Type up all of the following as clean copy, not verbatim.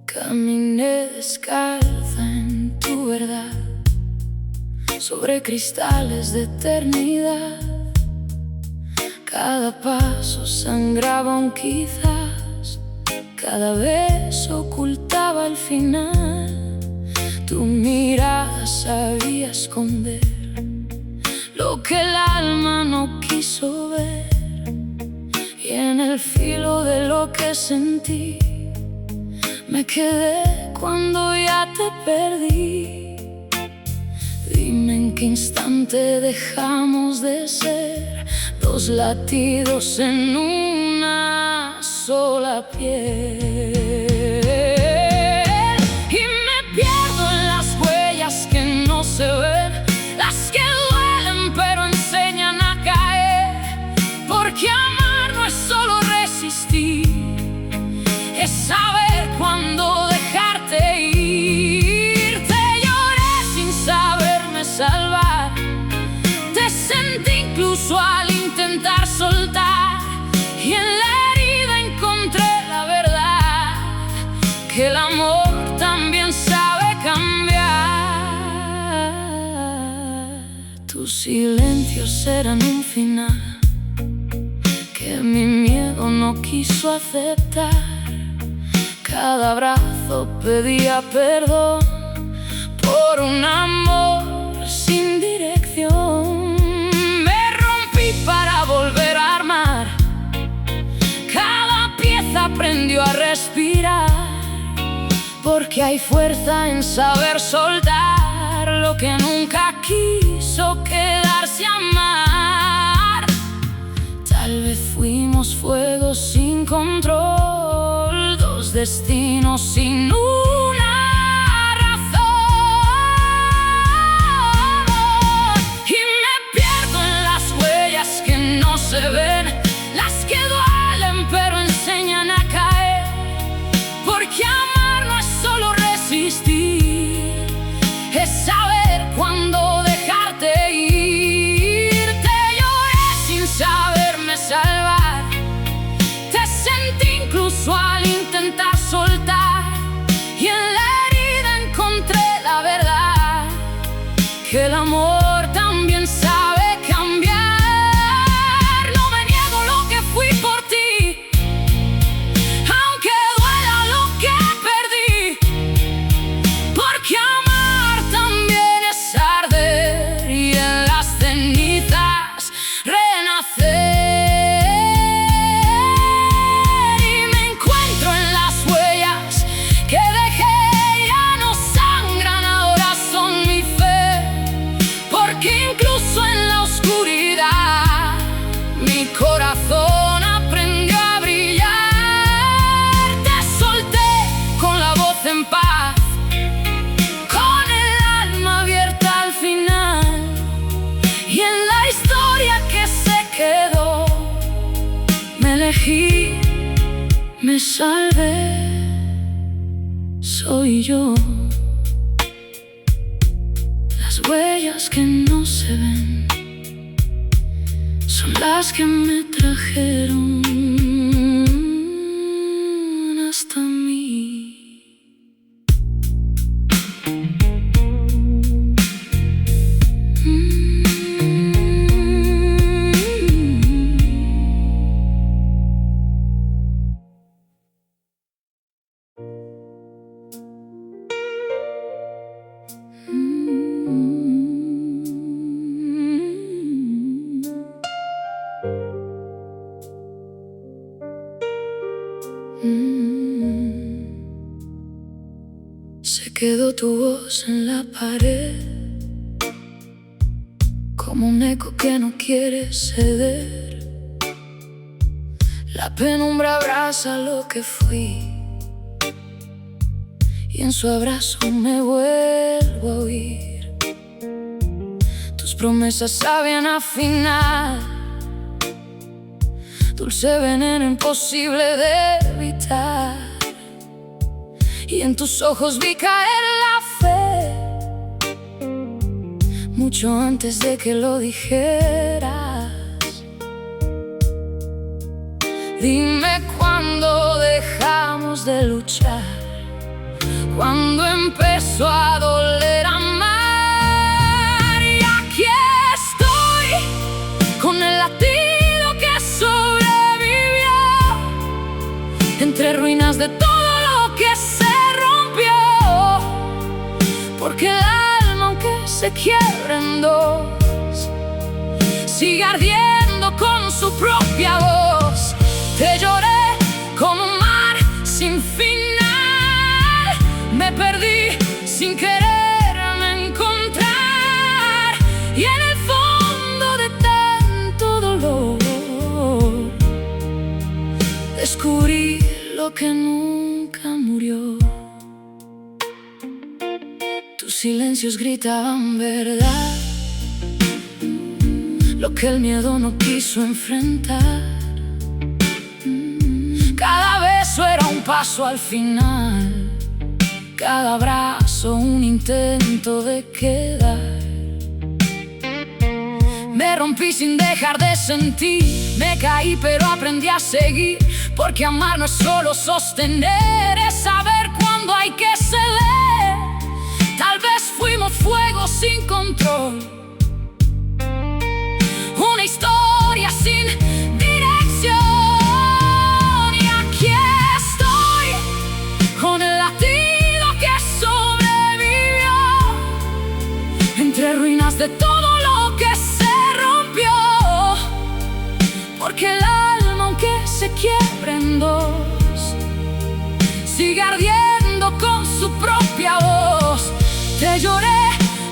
Caminé descalza en tu verdad, sobre cristales de eternidad. Cada paso sangraba un quizás, cada beso ocultaba el final. Tu mirada sabía esconder lo que el alma no quiso ver, y en el filo de lo que sentí me quedé cuando ya te perdí. Dime en qué instante dejamos de ser dos latidos en una sola piel. Y me pierdo en las huellas que no se ven, las que duelen pero enseñan a caer. Porque amar no es solo resistir, es saber cuándo dejarte ir. Te lloré sin saberme salvar, te sentí incluso al intentar soltar, y en la herida encontré la verdad, que el amor también sabe cambiar. Tus silencios eran un final que mi miedo no quiso aceptar. Cada abrazo pedía perdón por un amor sin dirección. Me rompí para volver a armar, cada pieza aprendió a respirar, porque hay fuerza en saber soltar lo que nunca quiso quedarse a amar. Tal vez fuimos fuego sin control, dos destinos sin una razón. Y me pierdo en las huellas que no se ven, las que duelen pero enseñan a caer. Porque amar no es solo resistir, es saber cuándo dejarte ir. Te lloré sin saberme salvar, te sentí incluso al intentar soltar, y en la herida encontré la verdad, que el amor también sabe cambiar. No me niego lo que fui por ti, aunque duela lo que perdí, porque amar también es arder y en las cenizas renacer. Corazón aprendió a brillar, te solté con la voz en paz, con el alma abierta al final, y en la historia que se quedó me elegí, me salvé, soy yo. Las huellas que no se ven son las que me trajeron hasta mí. Se quedó tu voz en la pared, como un eco que no quiere ceder. La penumbra abraza lo que fui, y en su abrazo me vuelvo a oír. Tus promesas sabían afinar, dulce veneno imposible de evitar. Y en tus ojos vi caer la fe, mucho antes de que lo dijeras. Dime cuándo dejamos de luchar, cuando empezó a doler amar. Y aquí estoy, con el latido que sobrevivió, entre ruinas de todo lo que se rompió. Porque el alma, aunque se quiebre en dos, sigue ardiendo con su propia voz. Te lloré como un mar sin final, me perdí sin quererme encontrar. Y en el fondo de tanto dolor descubrí lo que nunca murió. Tus silencios gritaban verdad, lo que el miedo no quiso enfrentar. Cada beso era un paso al final, cada abrazo un intento de quedar. Me rompí sin dejar de sentir, me caí pero aprendí a seguir. Porque amar no es solo sostener, es saber cuándo hay que ceder. Tal vez fuimos fuego sin control, una historia sin dirección. Y aquí estoy, con el latido que sobrevivió, entre ruinas de todo lo que se rompió. Porque el alma, aunque se quiebre en dos, sigue ardiendo con su propia voz. Te lloré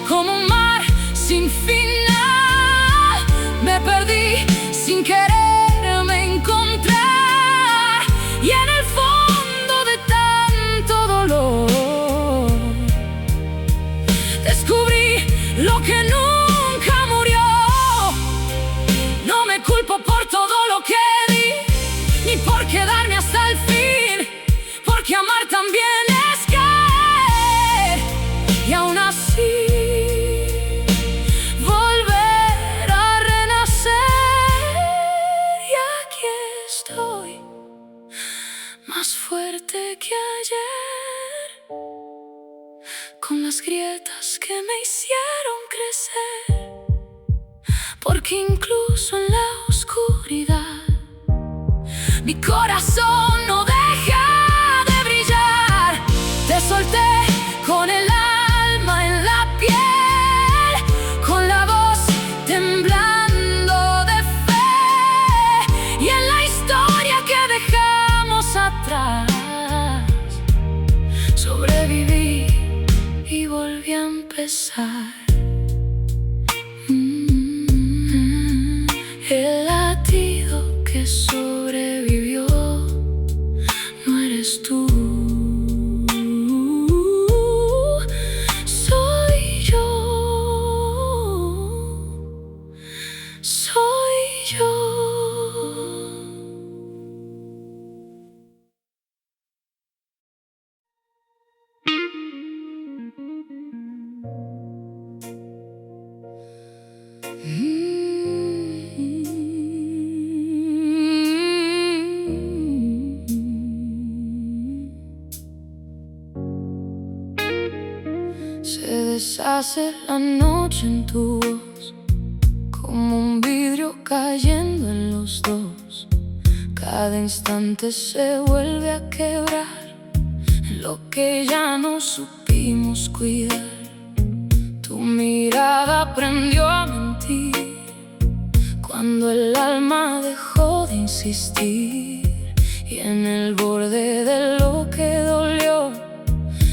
como un mar sin final, me perdí sin quererme encontrar. Y en el fondo de tanto dolor descubrí lo que nunca murió. No me culpo por todo lo que di, ni por quedarme hasta el fin, porque amar también es caer. Y aún así volver a renacer. Y aquí estoy, más fuerte que ayer, con las grietas que me hicieron crecer. Porque incluso en la oscuridad mi corazón no deja de brillar. Te solté con el alma en la piel, con la voz temblando de fe. Y en la historia que dejamos atrás sobreviví y volví a empezar. El latido que sobrevivió no eres tú, soy yo, soy yo. Se deshace la noche en tu voz, como un vidrio cayendo en los dos. Cada instante se vuelve a quebrar lo que ya no supimos cuidar. Tu mirada aprendió a mentir cuando el alma dejó de insistir. Y en el borde de lo que dolió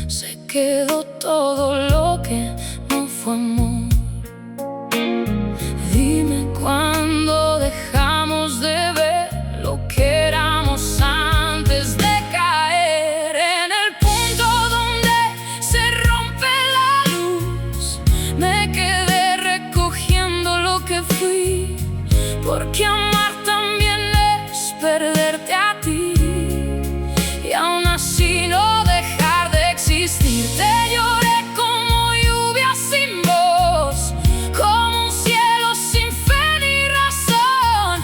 se quedó todo lo que no fue amor. Dime cuándo dejamos de ver lo que éramos antes de caer en el punto donde se rompe la luz. Me quedé recogiendo lo que fui, porque amar también es perderte a ti y aún así no dejar de existir. Te lloré como lluvia sin voz, como un cielo sin fe ni razón,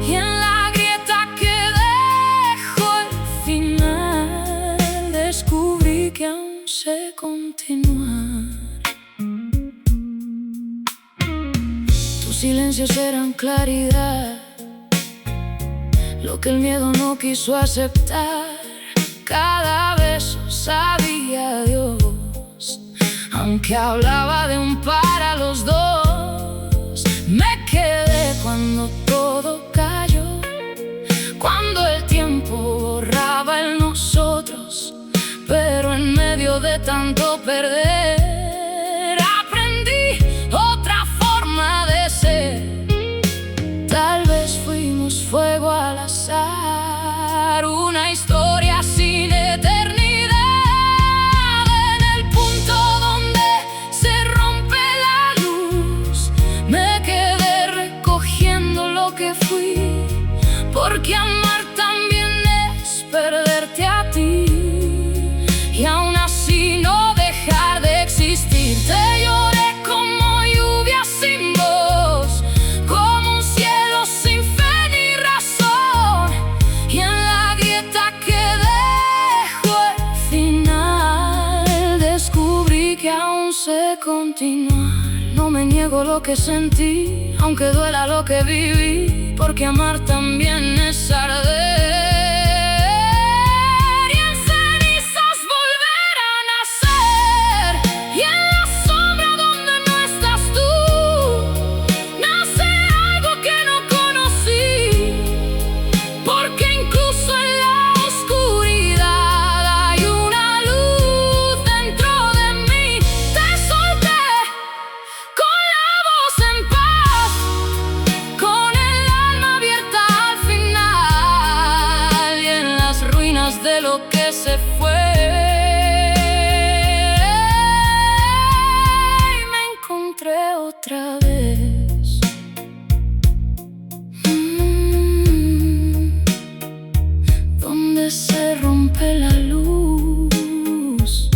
y en la grieta que dejó el final descubrí que aún sé continuar. Tus silencios eran claridad, lo que el miedo no quiso aceptar. Cada beso sabía a Dios, aunque hablaba de un para los dos. Me quedé cuando todo cayó, cuando el tiempo borraba el nosotros, pero en medio de tanto perder aprendí otra forma de ser. Tal vez fuimos fuego al azar, una historia sin eternidad. En el punto donde se rompe la luz, me quedé recogiendo lo que fui, porque amar también es perderte a ti y aún así no dejar de existir. Te lloré como lluvia sin voz, como un cielo sin fe ni razón, y en la grieta que dejó el final descubrí que aún sé continuar. No me niego lo que sentí, aunque duela lo que viví, porque amar también es arder. De lo que se fue, y me encontré otra vez. Donde se rompe la luz,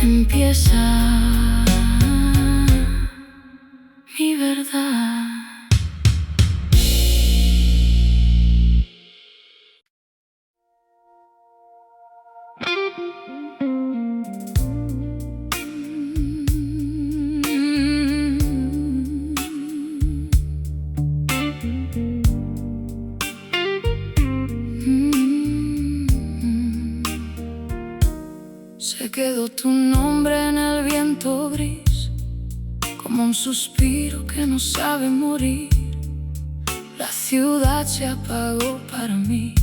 empieza mi verdad. Se quedó tu nombre en el viento gris, como un suspiro que no sabe morir. La ciudad se apagó para mí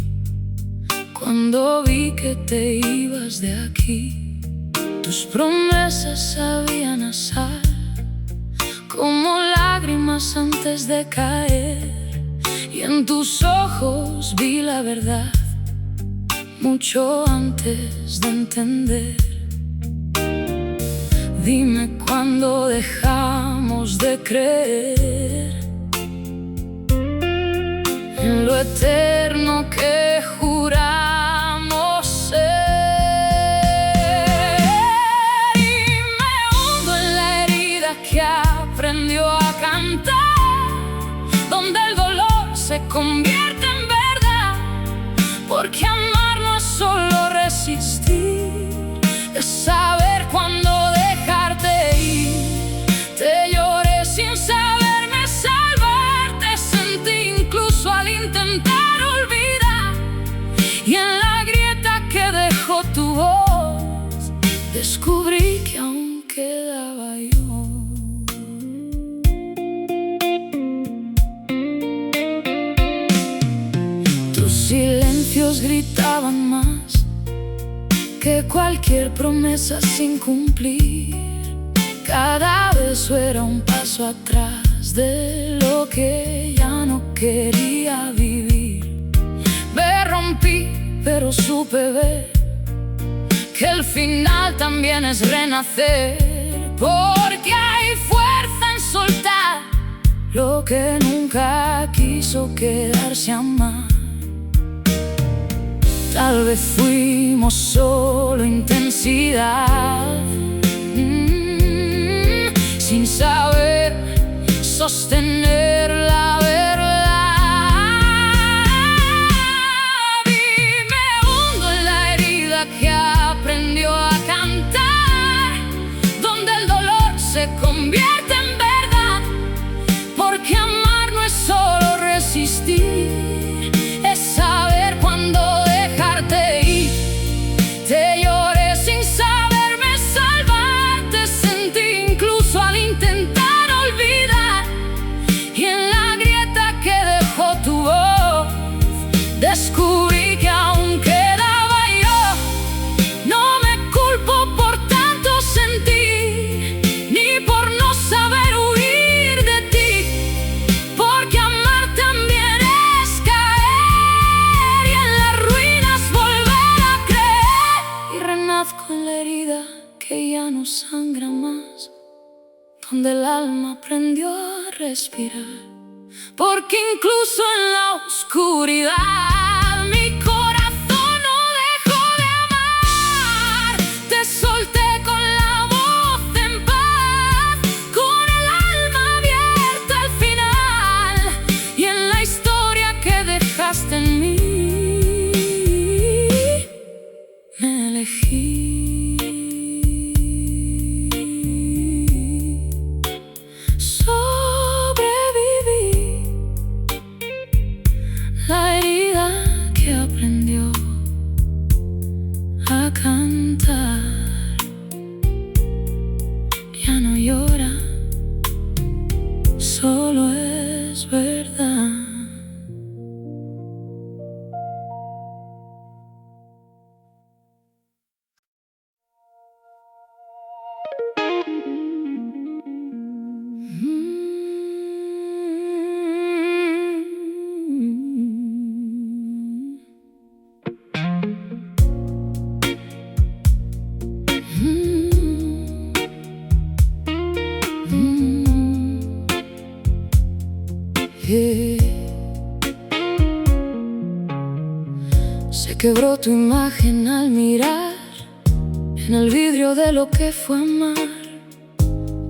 cuando vi que te ibas de aquí. Tus promesas sabían a sal, como lágrimas antes de caer, y en tus ojos vi la verdad mucho antes de entender. Dime cuándo dejamos de creer en lo eterno que juramos ser. Y me hundo en la herida que aprendió a cantar, donde el dolor se convierte en verdad, porque amar no es solo resistir, es saber cuándo dejarte ir. Te lloré sin saberme salvar, te sentí incluso al intentar olvidar, y en la grieta que dejó tu voz descubrí que aún quedaba yo. Tus silencios gritaban más que cualquier promesa sin cumplir. Cada beso era un paso atrás de lo que ya no quería vivir. Me rompí, pero supe ver que el final también es renacer, porque hay fuerza en soltar lo que nunca quiso quedarse a amar. Tal vez fuimos solo intensidad, sin saber sostener la verdad. Y me hundo en la herida que aprendió a cantar, donde el dolor se convierte en verdad, porque amar no es solo resistir, es saber cuándo dejarte ir. Te lloré sin saberme salvar, te sentí incluso al intentar olvidar, y en la grieta que dejó tu voz descubrí que aún quedaba yo. No me culpo por tanto sentir, ni por no saber huir de ti, porque amar también es caer y en las ruinas volver a creer. Y renazco en la herida que ya no sangra más, donde el alma aprendió a respirar, porque incluso en la oscuridad mi corazón no dejó de amar. Te solté con la voz en paz, con el alma abierta al final, y en la historia que dejaste en mí me elegí. La herida que aprendió a cantar ya no llora, solo es verdad. Se quebró tu imagen al mirar en el vidrio de lo que fue amar.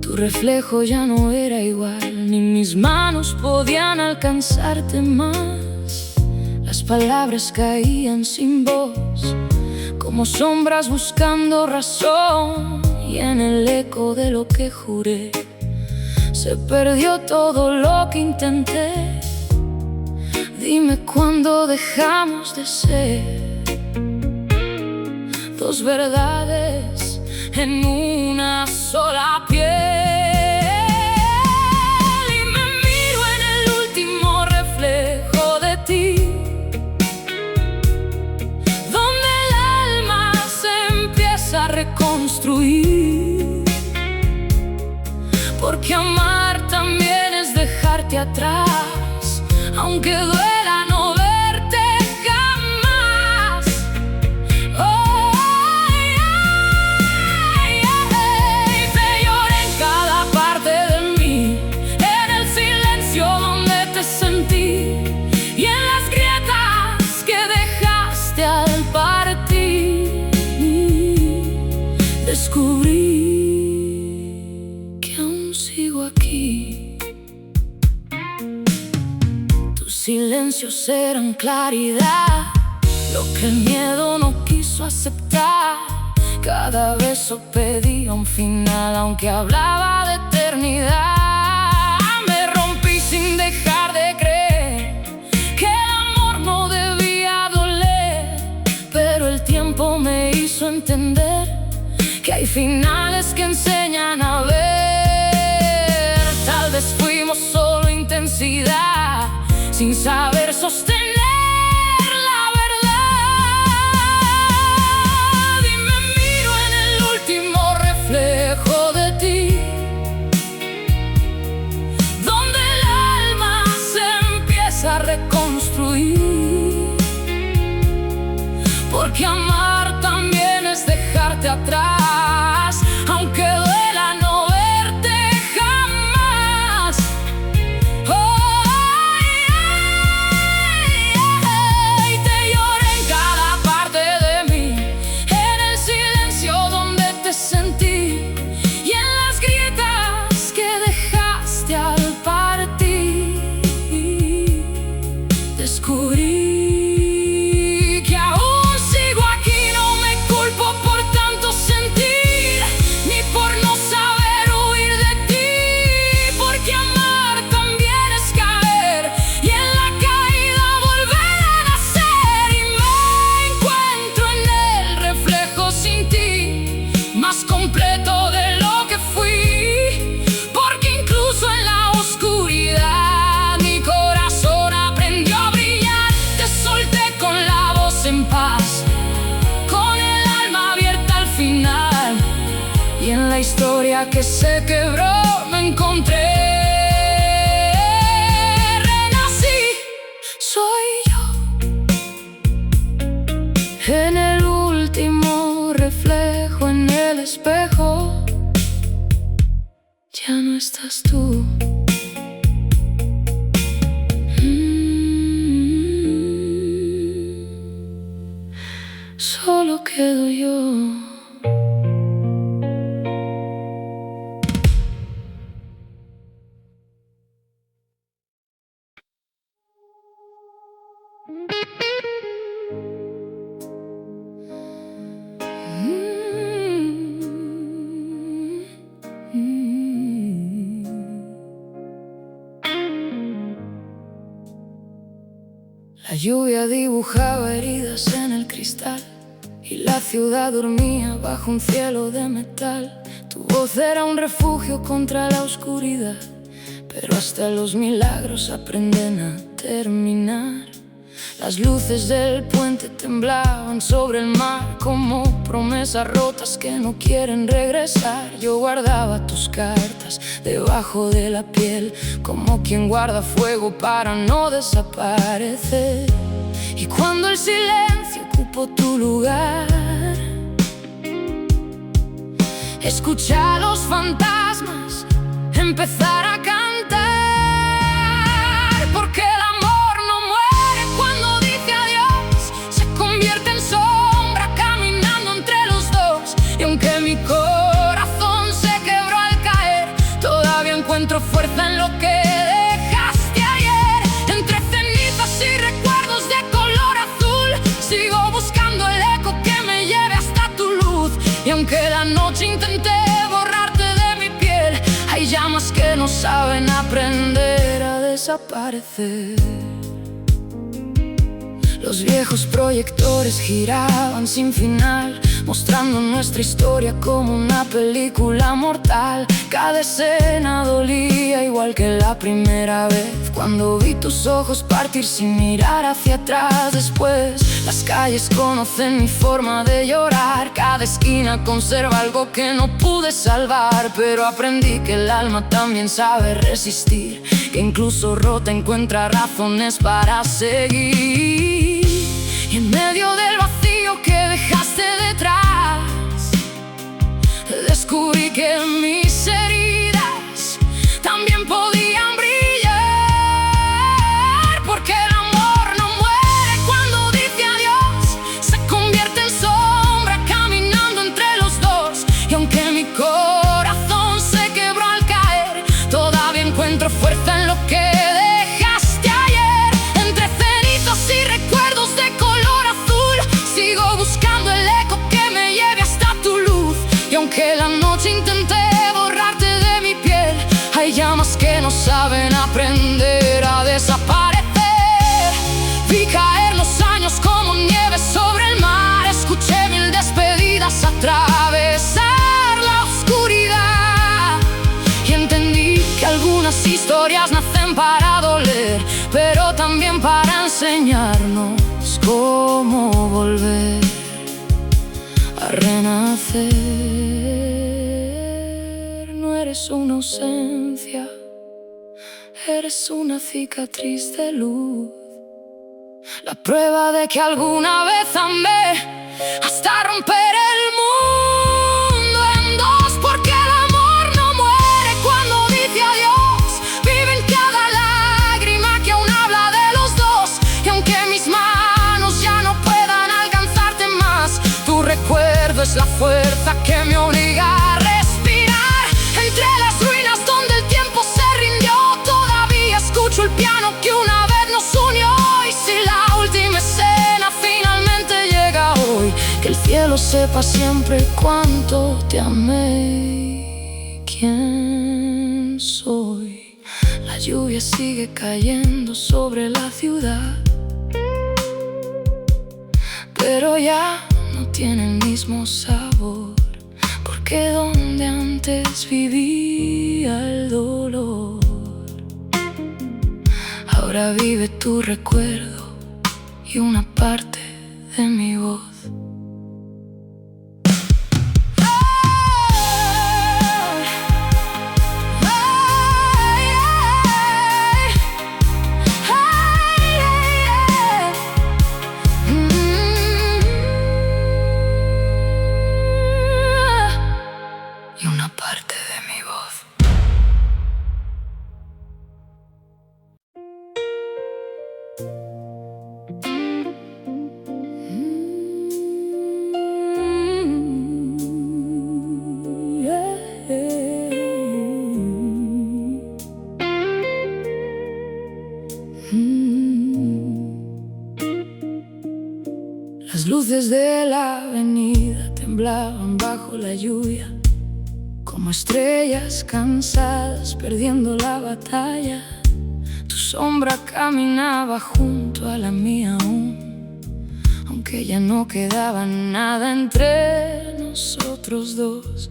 Tu reflejo ya no era igual, ni mis manos podían alcanzarte más. Las palabras caían sin voz, como sombras buscando razón, y en el eco de lo que juré se perdió todo lo que intenté. Dime cuándo dejamos de ser dos verdades en una sola piel. Y me miro en el último reflejo de ti, donde el alma se empieza a reconstruir, porque amar también es dejarte atrás, aunque duela no verte jamás. Oh, te lloré en cada parte de mí, en el silencio donde te sentí, y en las grietas que dejaste al partir. Descubrí que aún sigo aquí. Silencios eran claridad, lo que el miedo no quiso aceptar. Cada beso pedía un final, aunque hablaba de eternidad. Me rompí sin dejar de creer que el amor no debía doler, pero el tiempo me hizo entender que hay finales que enseñan a ver. Tal vez fuimos solo intensidad, sin saber sostener la verdad. Y me miro en el último reflejo de ti, donde el alma se empieza a reconstruir, porque amar también es dejarte atrás, aunque duela no verte jamás. Te lloré en cada parte la historia que se quebró me encontré. Renací, soy yo. En el último reflejo en el espejo, ya no estás tú. Solo quedo yo. La lluvia dibujaba heridas en el cristal y la ciudad dormía bajo un cielo de metal. Tu voz era un refugio contra la oscuridad, pero hasta los milagros aprenden a terminar. Las luces del puente temblaban sobre el mar como promesas rotas que no quieren regresar. Yo guardaba tus cartas debajo de la piel, como quien guarda fuego para no desaparecer. Y cuando el silencio ocupó tu lugar, escuché a los fantasmas empezar a cantar. Porque el amor no muere cuando dice adiós, se convierte en sombra caminando entre los dos. Y aunque mi corazón se quebró al caer, todavía encuentro fuerza en lo que dejaste ayer. Entre cenizas y recuerdos de color azul, sigo buscando el eco que me lleve hasta tu luz. Y aunque la noche intenté borrarte de mi piel, hay llamas que no saben aprender a desaparecer. Los viejos proyectores giraban sin final, mostrando nuestra historia como una película mortal. Cada escena dolía igual que la primera vez, cuando vi tus ojos partir sin mirar hacia atrás. Después, las calles conocen mi forma de llorar. Cada esquina conserva algo que no pude salvar, pero aprendí que el alma también sabe resistir, que incluso rota encuentra razones para seguir. Y en medio del vacío que dejaste detrás, descubrí que mis heridas también podían brillar. Porque el amor no muere cuando dice adiós, se convierte en sombra caminando entre los dos. Y aunque mi corazón se quebró al caer, todavía encuentro fuerza en lo que dejaste ayer. Entre cenizas y recuerdos de color azul, sigo buscando el eco que me lleve hasta tu luz. Y aunque la noche intenté borrarte de mi piel, hay llamas que no saben aprender a desaparecer. Vi caer los años como nieve sobre el mar, escuché mil despedidas atravesar la oscuridad. Y entendí que algunas historias nacen para doler, pero también para enseñarnos cómo volver a renacer. No eres una ausencia, eres una cicatriz de luz, la prueba de que alguna vez amé hasta romper el mundo en dos. Porque el amor no muere cuando dice adiós, vive en cada lágrima que aún habla de los dos. Y aunque mis manos ya no puedan alcanzarte más, tu recuerdo es la fuerza que me obliga a respirar. Entre las ruinas donde el tiempo se rindió, todavía escucho el piano que una vez nos unió. Y si la última escena finalmente llega hoy, que el cielo sepa siempre cuánto te amé. ¿Quién soy? La lluvia sigue cayendo sobre la ciudad, pero ya no tiene el mismo sabor, porque donde antes vivía el dolor, ahora vive tu recuerdo y una parte de mi voz. Las luces de la avenida temblaban bajo la lluvia, como estrellas cansadas perdiendo la batalla. Tu sombra caminaba junto a la mía aún, aunque ya no quedaba nada entre nosotros dos.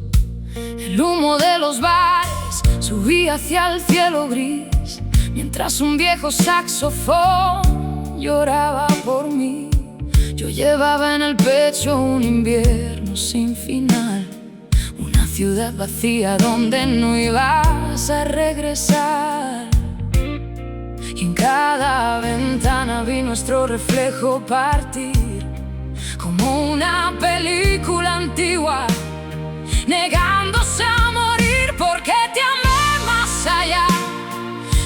El humo de los bares subía hacia el cielo gris, mientras un viejo saxofón lloraba por mí. Yo llevaba en el pecho un invierno sin final, una ciudad vacía donde no ibas a regresar. Y en cada ventana vi nuestro reflejo partir, como una película antigua, negándose a morir, porque te amé más allá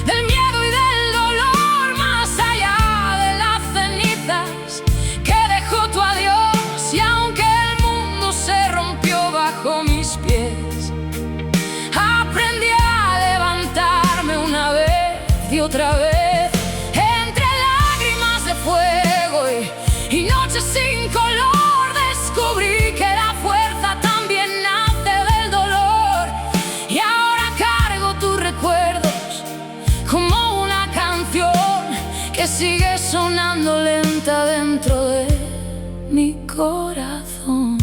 del miedo y del dolor, más allá de las cenizas que dejó tu adiós. Y aunque el mundo se rompió bajo mis pies, aprendí a levantarme una vez y otra vez, entre lágrimas de fuego y noches sin color. Descubrí que la fuerza también nace del dolor, y ahora cargo tus recuerdos como una canción que sigue sonando lenta dentro de mi corazón.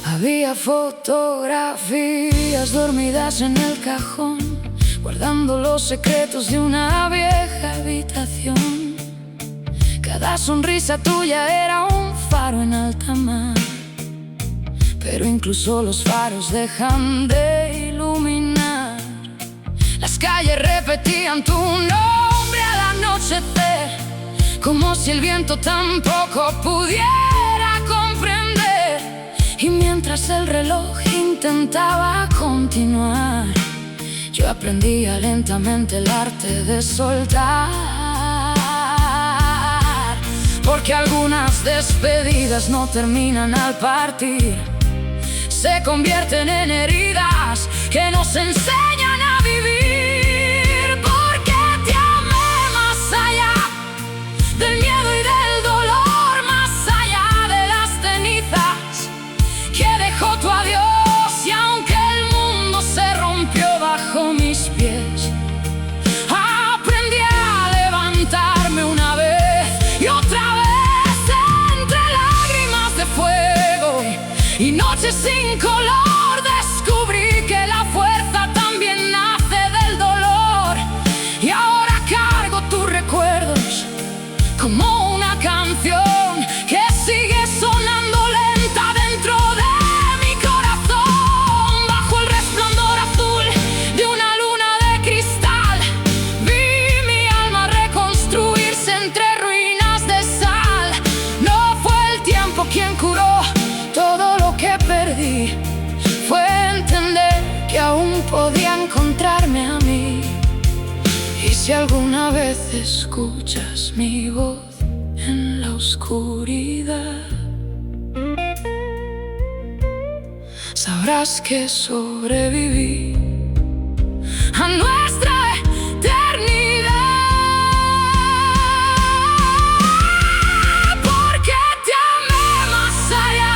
Había fotografías dormidas en el cajón, guardando los secretos de una vieja habitación. Cada sonrisa tuya era un faro en alta mar, pero incluso los faros dejan de iluminar. Las calles repetían tu nombre al anochecer, como si el viento tampoco pudiera comprender. Y mientras el reloj intentaba continuar, yo aprendía lentamente el arte de soltar, porque algunas despedidas no terminan al partir, se convierten en heridas que nos enseñan a vivir. Porque te amé más allá del miedo y del dolor, más allá de las cenizas que dejó tu adiós. Y aunque el mundo se rompió bajo mis pies, aprendí a levantarme una vez y otra vez, entre lágrimas de fuego y noches sin color. Descubrí que la fuerza también nace del dolor, y ahora cargo tus recuerdos como una canción que sigue sonando lenta dentro de mi corazón. Bajo el resplandor azul de una luna de cristal, vi mi alma reconstruirse entre ruinas de sal. No fue el tiempo quien curó todo lo que perdí, fue entender que aún podía encontrarme a mí. Y si alguna vez escuchas mi voz en la oscuridad, sabrás que sobreviví a nuestra eternidad. Porque te amé más allá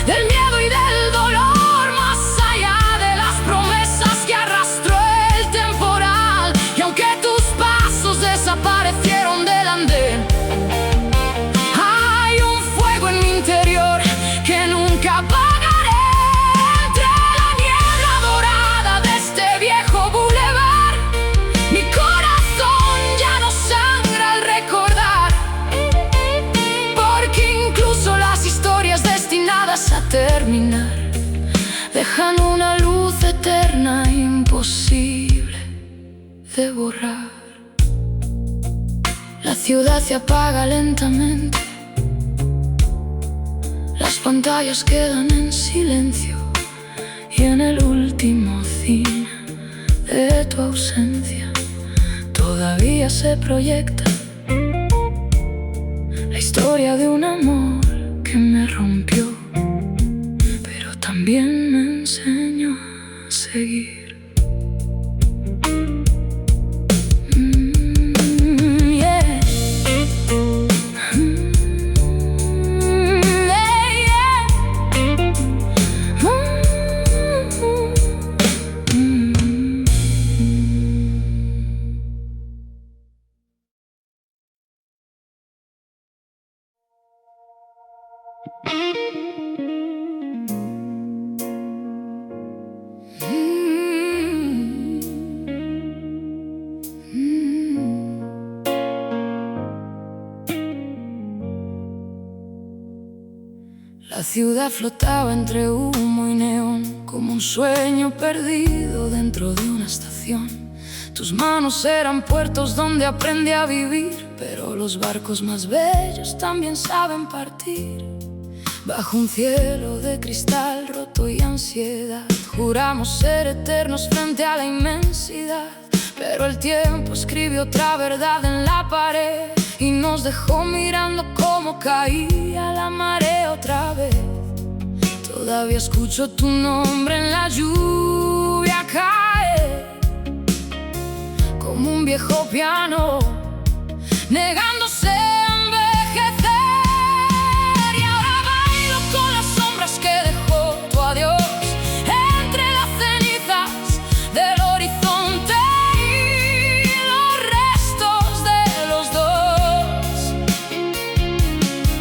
del miedo y del dolor, más allá de las promesas que arrastró el temporal. Y aunque tus pasos desaparecieron del andén, hay un fuego en mi interior que nunca apagaré. Entre la niebla dorada de este viejo bulevar, mi corazón ya no sangra al recordar. Porque incluso las historias destinadas a terminar dejan una luz eterna imposible de borrar. La ciudad se apaga lentamente, las pantallas quedan en silencio, y en el último cine de tu ausencia todavía se proyecta la historia de un amor que me rompió, pero también me enseñó a seguir. Yeah. La ciudad flotaba entre humo y neón, como un sueño perdido dentro de una estación. Tus manos eran puertos donde aprendí a vivir, pero los barcos más bellos también saben partir. Bajo un cielo de cristal roto y ansiedad, juramos ser eternos frente a la inmensidad. Pero el tiempo escribió otra verdad en la pared y nos dejó mirando cómo caía la marea otra vez. Todavía escucho tu nombre en la lluvia caer, como un viejo piano negándose a envejecer. Y ahora bailo con las sombras que dejó tu adiós entre las cenizas del horizonte y los restos de los dos.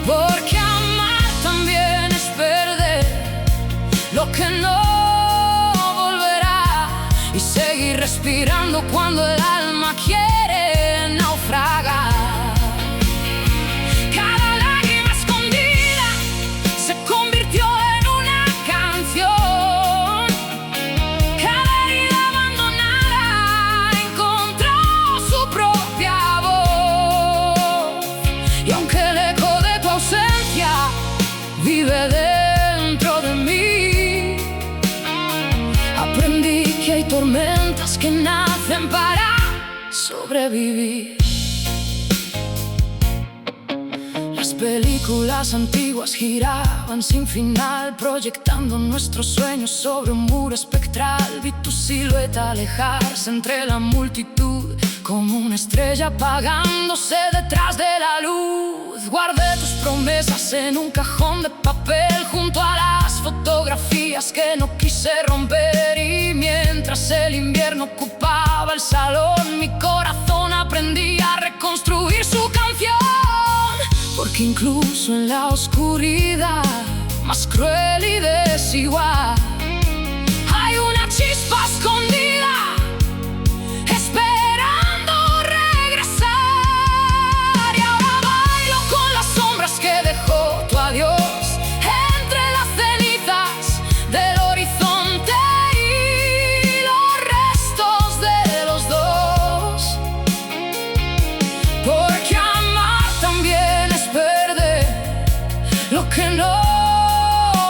Porque amar también es perder lo que no volverá y seguir respirando cuando el alma quiere naufragar. Cada lágrima escondida se convirtió en una canción. Cada herida abandonada encontró su propia voz. Y aunque el eco de tu ausencia vive dentro de mí, aprendí que hay tormentas que nacen para sobrevivir. Las películas antiguas giraban sin final, proyectando nuestros sueños sobre un muro espectral. Vi tu silueta alejarse entre la multitud, como una estrella apagándose detrás de la luz. Guardé tus promesas en un cajón de papel junto a las fotografías que no quise romper. Y mientras el invierno ocupaba el salón, mi corazón aprendía a reconstruir su canción. Porque incluso en la oscuridad más cruel y desigual hay una chispa escondida esperando regresar. Y ahora bailo con las sombras que dejó tu adiós entre las cenizas del horizonte y los restos de los dos. Porque amar también es perder lo que no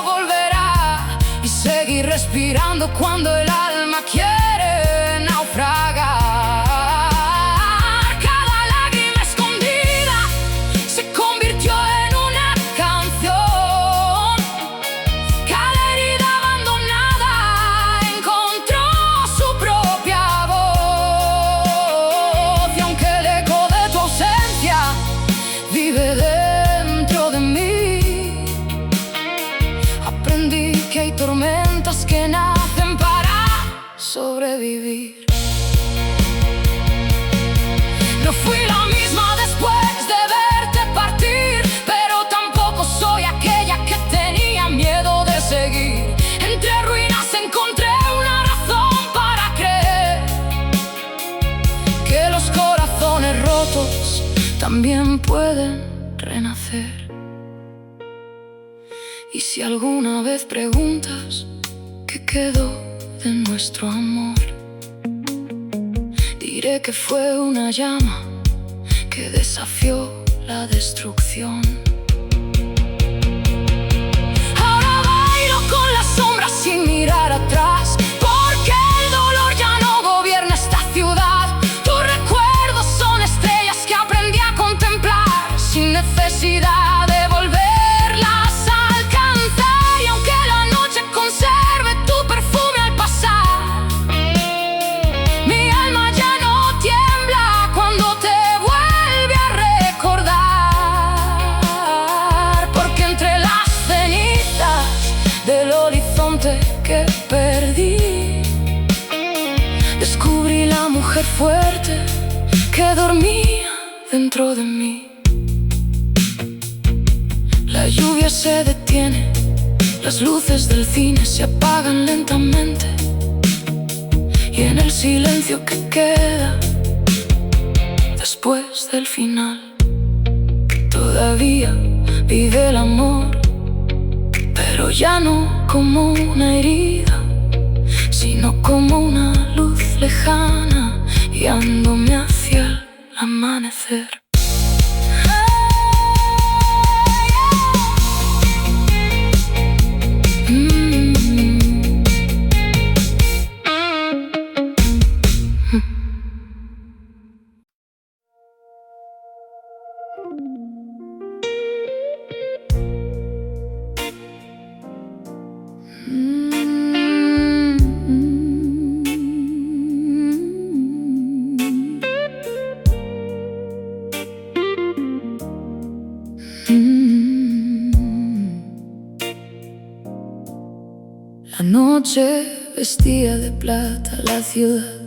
volverá y seguir respirando cuando el alma quiere naufragar. Cada lágrima escondida se convirtió en una canción. Cada herida abandonada encontró su propia voz. Y aunque el eco de tu ausencia vive dentro de mí, aprendí que hay tormentas que nacen para sobrevivir. No fui la misma después de verte partir, pero tampoco soy aquella que tenía miedo de seguir. Entre ruinas encontré una razón para creer que los corazones rotos también pueden renacer. Y si alguna vez preguntas qué quedó de nuestro amor, diré que fue una llama que desafió la destrucción. Ahora bailo con las sombras sin mirar atrás, porque el dolor ya no gobierna esta ciudad. Tus recuerdos son estrellas que aprendí a contemplar sin necesidad de volverlas a alcanzar. Y aunque la noche conserve tu perfume al pasar, mi alma ya no tiembla cuando te vuelve a recordar. Porque entre las cenizas del horizonte que perdí, descubrí la mujer fuerte que dormía dentro de mí. La lluvia se detiene, las luces del cine se apagan lentamente, y en el silencio que queda después del final todavía vive el amor, pero ya no como una herida, sino como una luz lejana, guiándome hacia el amanecer. La noche vestía de plata la ciudad,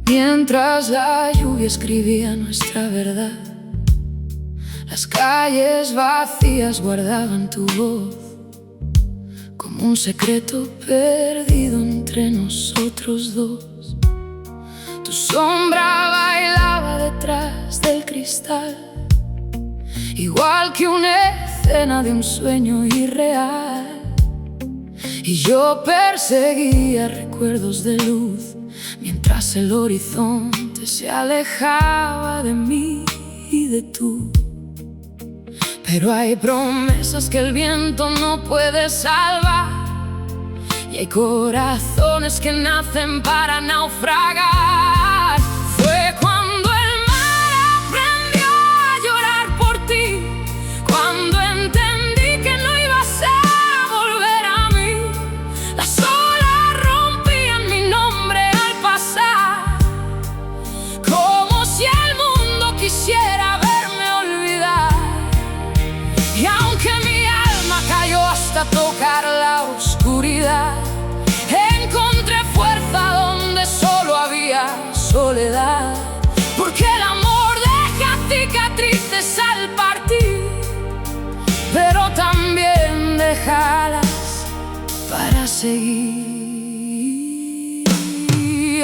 mientras la lluvia escribía nuestra verdad. Las calles vacías guardaban tu voz como un secreto perdido entre nosotros dos. Tu sombra bailaba detrás del cristal, igual que una escena de un sueño irreal. Y yo perseguía recuerdos de luz, mientras el horizonte se alejaba de mí y de tú. Pero hay promesas que el viento no puede salvar, y hay corazones que nacen para naufragar. Fue cuando el mar aprendió a llorar por ti, cuando entendí que no ibas a volver a mí. Las olas rompían mi nombre al pasar, como si el mundo quisiera verme olvidar. Y aunque mi alma cayó hasta tocar la oscuridad, encontré fuerza donde solo había soledad. Porque el amor deja cicatrices al partir, pero también deja alas para seguir.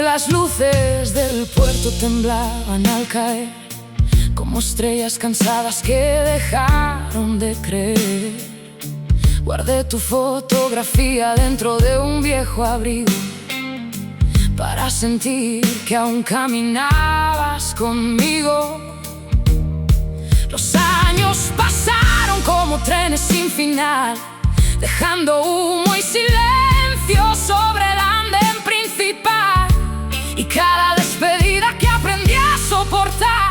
Las luces del puerto temblaban al caer, como estrellas cansadas que dejaron de creer. Guardé tu fotografía dentro de un viejo abrigo, para sentir que aún caminabas conmigo. Los años pasaron como trenes sin final, dejando humo y silencio sobre el andén principal. Y cada despedida que aprendí a soportar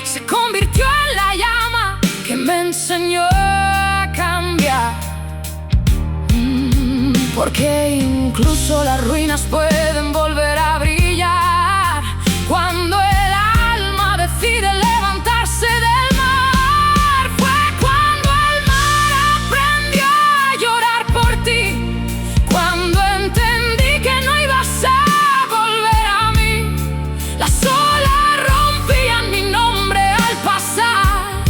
se convirtió en la llama que me enseñó a cambiar. Porque incluso las ruinas pueden volver a brillar cuando el alma decide levantarse del mar. Fue cuando el mar aprendió a llorar por ti, cuando entendí que no ibas a volver a mí. Las olas rompían mi nombre al pasar,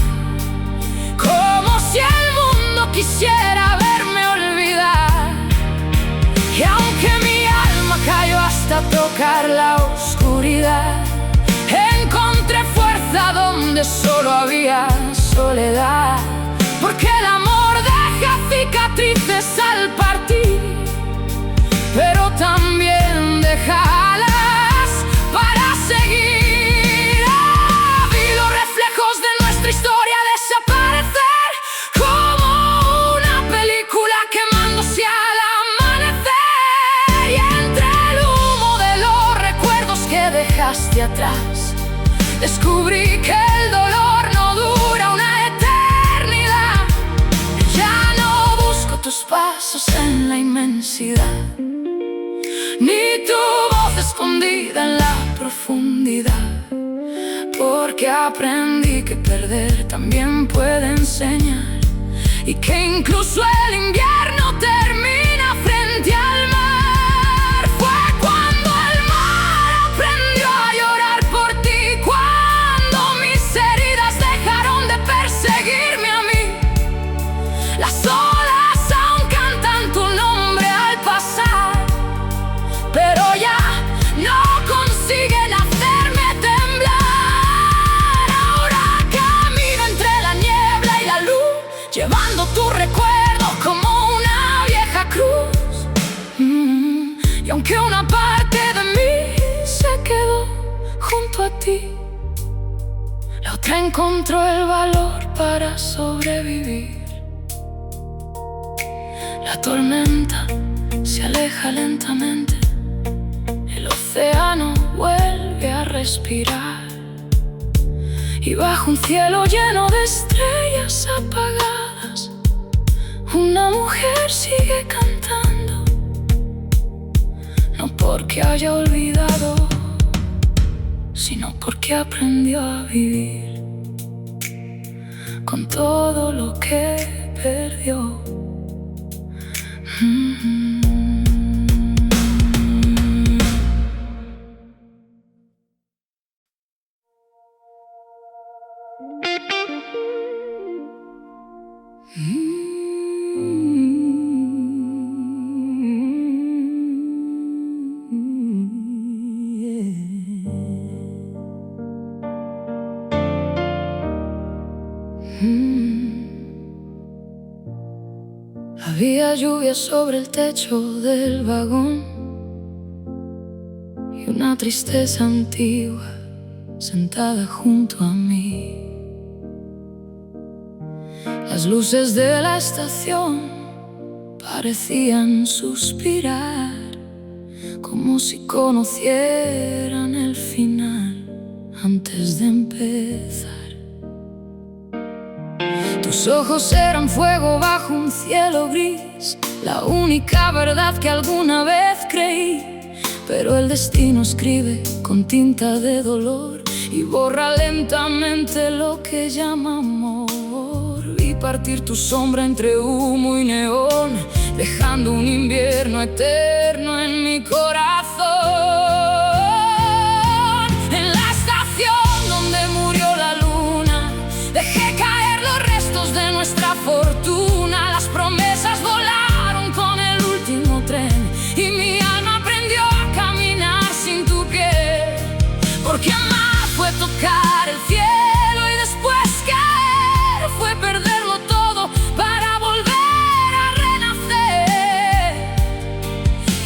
como si el mundo quisiera verme olvidar. Y aunque mi alma cayó hasta tocar la oscuridad, encontré fuerza donde solo había soledad. Porque el amor deja cicatrices al partir, pero también deja alas para seguir. Vi los reflejos de nuestra historia desaparecer, como una película quemándose al amanecer. Y entre el humo de los recuerdos que dejaste atrás, descubrí que el dolor no dura una eternidad. Ya no busco tus pasos en la inmensidad, ni tu voz escondida en la profundidad. Porque aprendí que perder también puede enseñar, y que incluso el invierno termina frente al mar. Fue cuando el mar aprendió a llorar por ti, cuando mis heridas dejaron de perseguirme a mí. otra encontró el valor para sobrevivir. La tormenta se aleja lentamente, el océano vuelve a respirar, y bajo un cielo lleno de estrellas apagadas, una mujer sigue cantando, no porque haya olvidado, sino porque aprendió a vivir con todo lo que perdió. Había lluvia sobre el techo del vagón y una tristeza antigua sentada junto a mí. Las luces de la estación parecían suspirar, como si conocieran el final antes de empezar. Tus ojos eran fuego bajo un cielo gris, la única verdad que alguna vez creí. Pero el destino escribe con tinta de dolor y borra lentamente lo que llama amor. Vi partir tu sombra entre humo y neón, dejando un invierno eterno en mi corazón. En la estación donde murió la luna, dejé caer los restos de nuestra fortuna. Las promesas volaron con el último tren y mi alma aprendió a caminar sin tu piel. Porque amar fue tocar el cielo y después caer, fue perderlo todo para volver a renacer.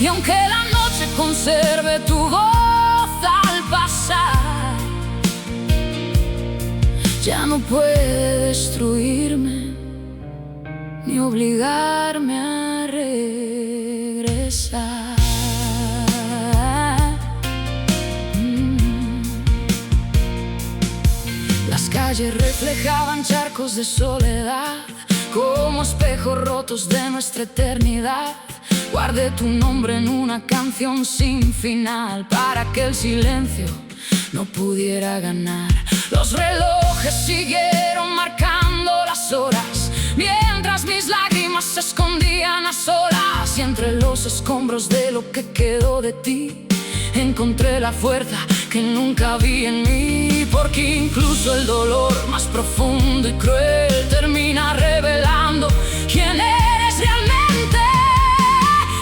Y aunque la noche conserve tu voz al pasar, ya no puede destruirme ni obligarme a regresar. Las calles reflejaban charcos de soledad, como espejos rotos de nuestra eternidad. Guardé tu nombre en una canción sin final, para que el silencio no pudiera ganar. Los relojes siguieron marcando las horas, mientras mis lágrimas se escondían a solas. Y entre los escombros de lo que quedó de ti, encontré la fuerza que nunca vi en mí. Porque incluso el dolor más profundo y cruel termina revelando quién eres realmente.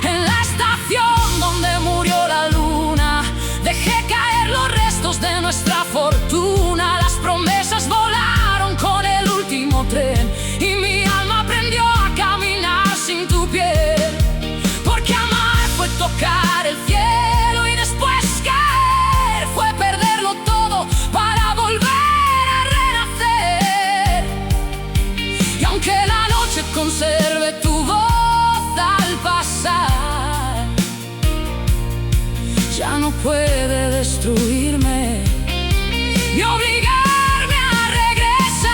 En la estación donde murió la luna, dejé caer los restos de nuestra fortuna. Las promesas volaron con el último tren y mi alma aprendió a caminar sin tu piel. Porque amar fue tocar el cielo y después caer, fue perderlo todo para volver a renacer. Y aunque la noche conserve tu voz al pasar, ya no puede destruirme ni obligarme a regresar.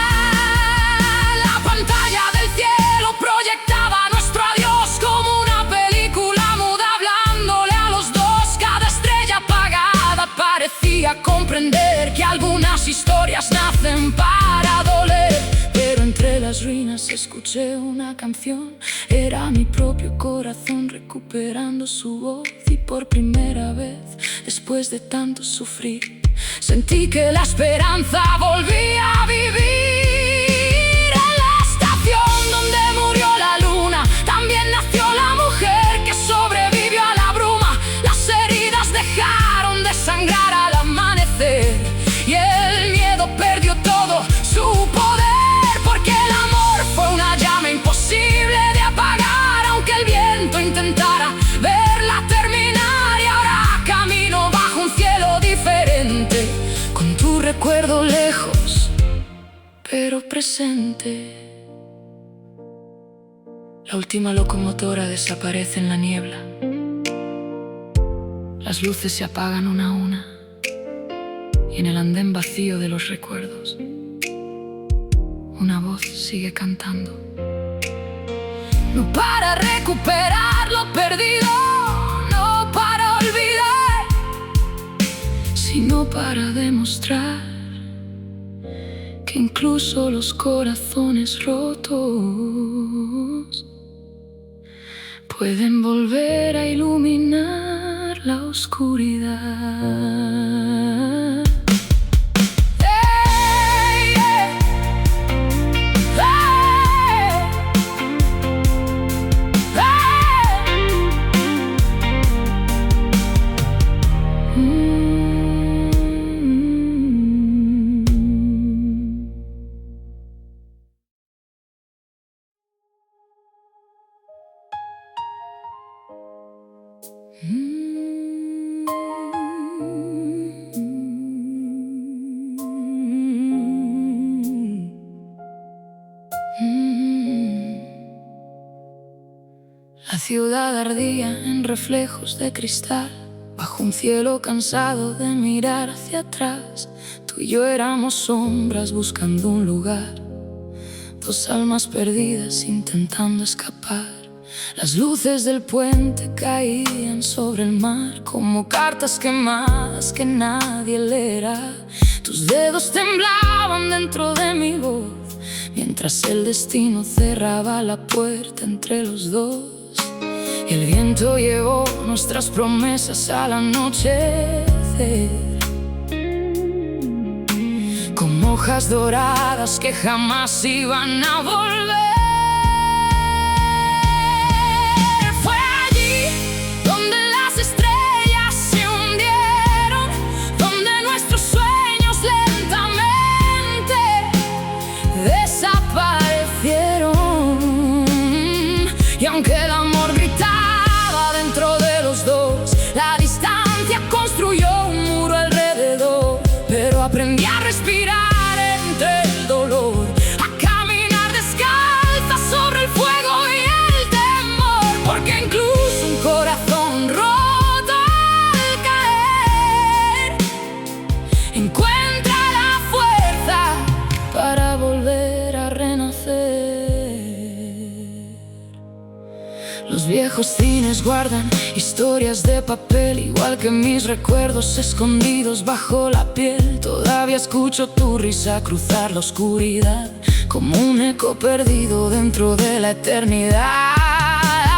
La pantalla del cielo proyectaba nuestro adiós como una película muda, hablándole a los dos. Cada estrella apagada parecía comprender que algunas historias nacen para doler. Pero entre las ruinas escuché una canción, era mi propio corazón recuperando su voz. Y por primera vez, después de tanto sufrir, sentí que la esperanza volvía a vivir. En la estación donde murió la luna, también nació la mujer que sobrevivió a la bruma. Las heridas dejaron de sangrar al amanecer y el miedo perdió todo su poder. Porque el amor fue una llama imposible de apagar, aunque el viento intentara verla terminar. Y ahora camino bajo un cielo diferente, con tu recuerdo lejos pero presente. La última locomotora desaparece en la niebla. Las luces se apagan una a una, y en el andén vacío de los recuerdos, una voz sigue cantando. No para recuperar lo perdido, no para olvidar, sino para demostrar que incluso los corazones rotos pueden volver a iluminar la oscuridad. Hey, yeah. La ciudad ardía en reflejos de cristal, bajo un cielo cansado de mirar hacia atrás. Tú y yo éramos sombras buscando un lugar, dos almas perdidas intentando escapar. Las luces del puente caían sobre el mar como cartas quemadas que nadie leerá. Tus dedos temblaban dentro de mi voz, mientras el destino cerraba la puerta entre los dos. Y el viento llevó nuestras promesas al anochecer, como hojas doradas que jamás iban a volver. Fue allí donde las estrellas se hundieron, donde nuestros sueños lentamente desaparecieron. Y aunque el amor gritaba dentro de los dos, la distancia construyó un muro alrededor. Pero aprendí a respirar entre el dolor, a caminar descalza sobre el fuego y el temor, porque incluso un corazón roto al caer encuentra la fuerza para volver a renacer. Los viejos cines guardan historias de papel, igual que mis recuerdos escondidos bajo la piel. Todavía escucho tu risa cruzar la oscuridad, como un eco perdido dentro de la eternidad.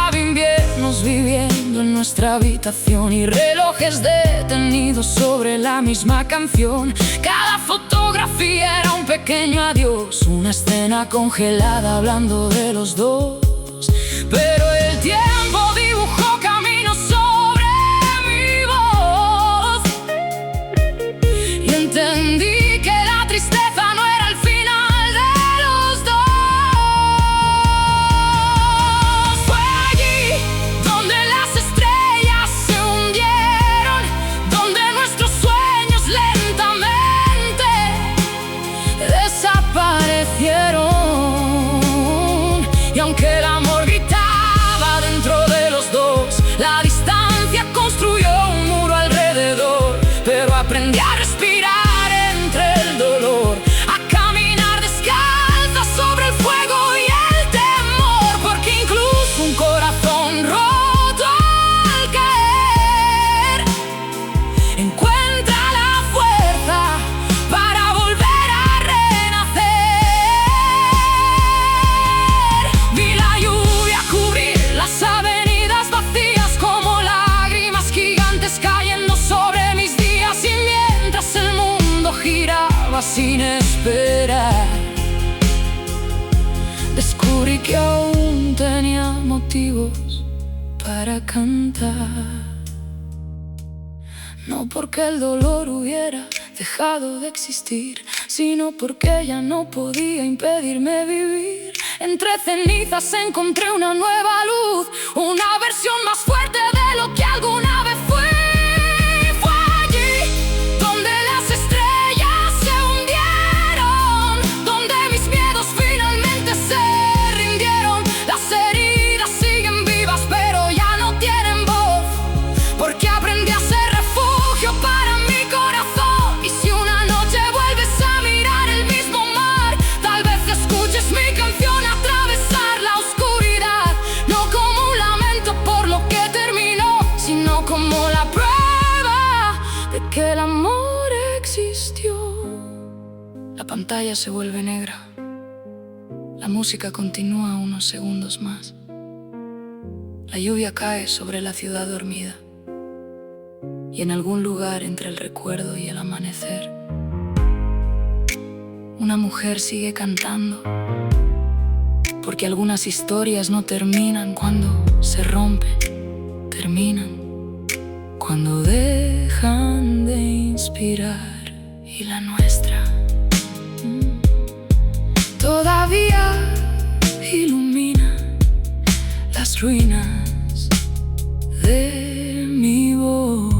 Había inviernos viviendo en nuestra habitación y relojes detenidos sobre la misma canción. Cada fotografía era un pequeño adiós, una escena congelada hablando de los dos. Pero el tiempo dibujó caminos sobre mi voz, y entendí que la tristeza no era el final de los dos. Fue allí donde las estrellas se hundieron, donde nuestros sueños lentamente desaparecieron. Y aunque el amor gritaba dentro de los dos, la distancia construyó un muro alrededor. Pero aprendí a respirar entre el dolor, a caminar descalza sobre el fuego y el temor, porque incluso un corazón roto al caer encuentra la fuerza para volver a renacer. Vi la lluvia cubrir las avenidas vacías como lágrimas gigantes cayendo sobre mis días, y mientras el mundo giraba sin esperar, descubrí que aún tenía motivos para cantar. No porque el dolor hubiera dejado de existir, sino porque ya no podía impedirme vivir. Entre cenizas encontré una nueva luz, una versión más fuerte de lo que alguna vez fui. Fue allí donde las estrellas se hundieron, donde pantalla se vuelve negra. La música continúa unos segundos más. La lluvia cae sobre la ciudad dormida, y en algún lugar entre el recuerdo y el amanecer, una mujer sigue cantando, porque algunas historias no terminan cuando se rompen, terminan cuando dejan de inspirar. Y la nuestra todavía ilumina las ruinas de mi voz.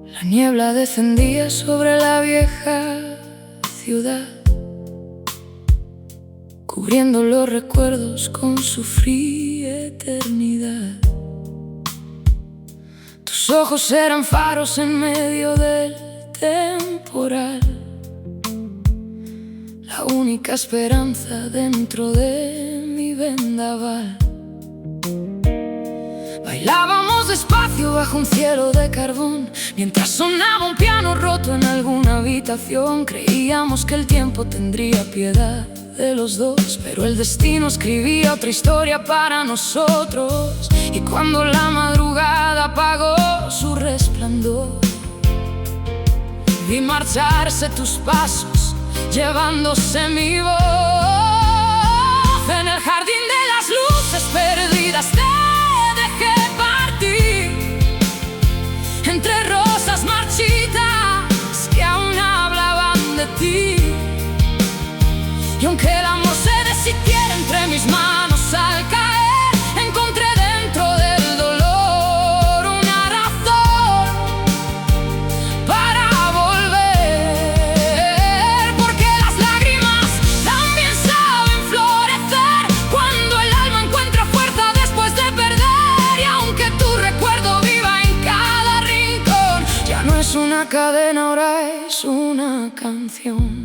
La niebla descendía sobre la vieja ciudad, cubriendo los recuerdos con su fría eternidad. Tus ojos eran faros en medio del temporal, la única esperanza dentro de mi vendaval. Bailábamos despacio bajo un cielo de carbón, mientras sonaba un piano roto en alguna habitación. Creíamos que el tiempo tendría piedad de los dos, pero el destino escribía otra historia para nosotros. Y cuando la madrugada apagó su resplandor, vi marcharse tus pasos, llevándose mi voz. En el jardín de las luces perdidas te dejé partir, entre rosas marchitas que aún hablaban de ti. Y aunque el amor se deshiciera entre mis manos al caer, encontré dentro del dolor una razón para volver. Porque las lágrimas también saben florecer cuando el alma encuentra fuerza después de perder. Y aunque tu recuerdo viva en cada rincón, ya no es una cadena, ahora es una canción.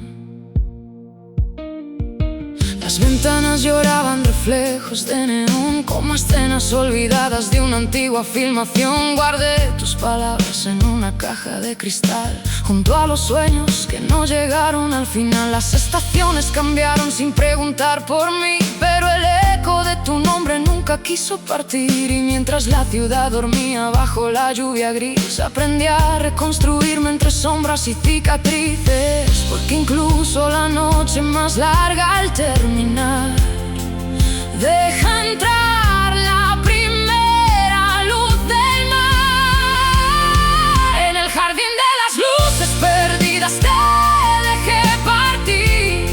Las ventanas lloraban reflejos de neón, como escenas olvidadas de una antigua filmación. Guardé tus palabras en una caja de cristal, junto a los sueños que no llegaron al final. Las estaciones cambiaron sin preguntar por mí, pero el eco de tu nombre nunca quiso partir. Y mientras la ciudad dormía bajo la lluvia gris, aprendí a reconstruirme entre sombras y cicatrices. Porque incluso la noche más larga al terminar deja entrar la primera luz del mar. En el jardín de las luces perdidas te dejé partir,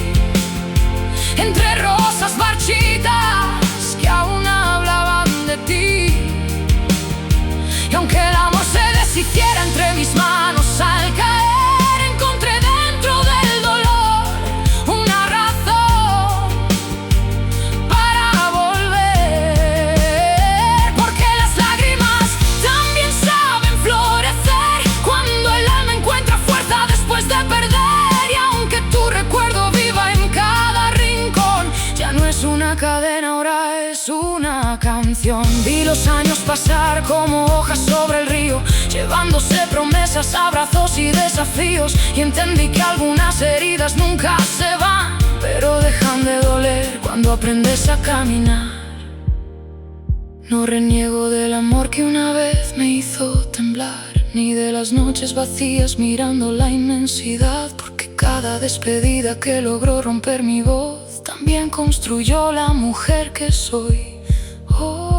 entre rosas marchitas que aún hablaban de ti. Y aunque el amor se deshiciera entre mis manos al caer, encontré dentro del dolor una razón para volver. Porque las lágrimas también saben florecer cuando el alma encuentra fuerza después de perder. Y aunque tu recuerdo viva en cada rincón, ya no es una cadena, ahora es una canción. Vi los años pasar como hojas sobre el río, llevándose promesas, abrazos y desafíos. Y entendí que algunas heridas nunca se van, pero dejan de doler cuando aprendes a caminar. No reniego del amor que una vez me hizo temblar, ni de las noches vacías mirando la inmensidad. Porque cada despedida que logró romper mi voz también construyó la mujer que soy hoy.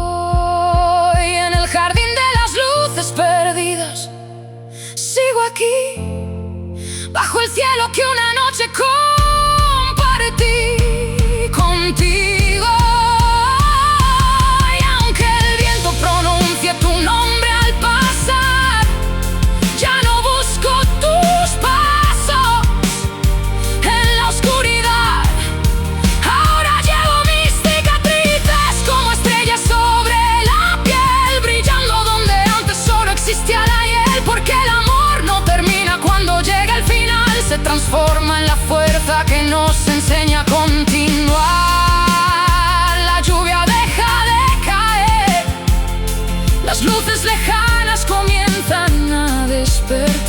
En el jardín de las luces perdidas sigo aquí, bajo el cielo que una noche compartí contigo. Y aunque el viento pronuncie tu nombre al pasar, ya no busco tus pasos en la oscuridad. Ahora llevo mis cicatrices.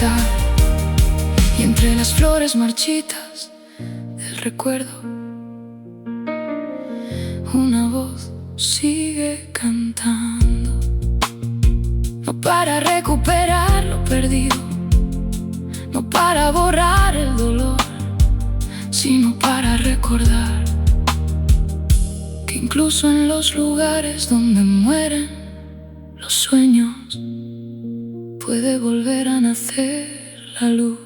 despertar, y entre las flores marchitas del recuerdo, una voz sigue cantando. No para recuperar lo perdido, no para borrar el dolor, sino para recordar que incluso en los lugares donde mueren los sueños puede volver a nacer la luz.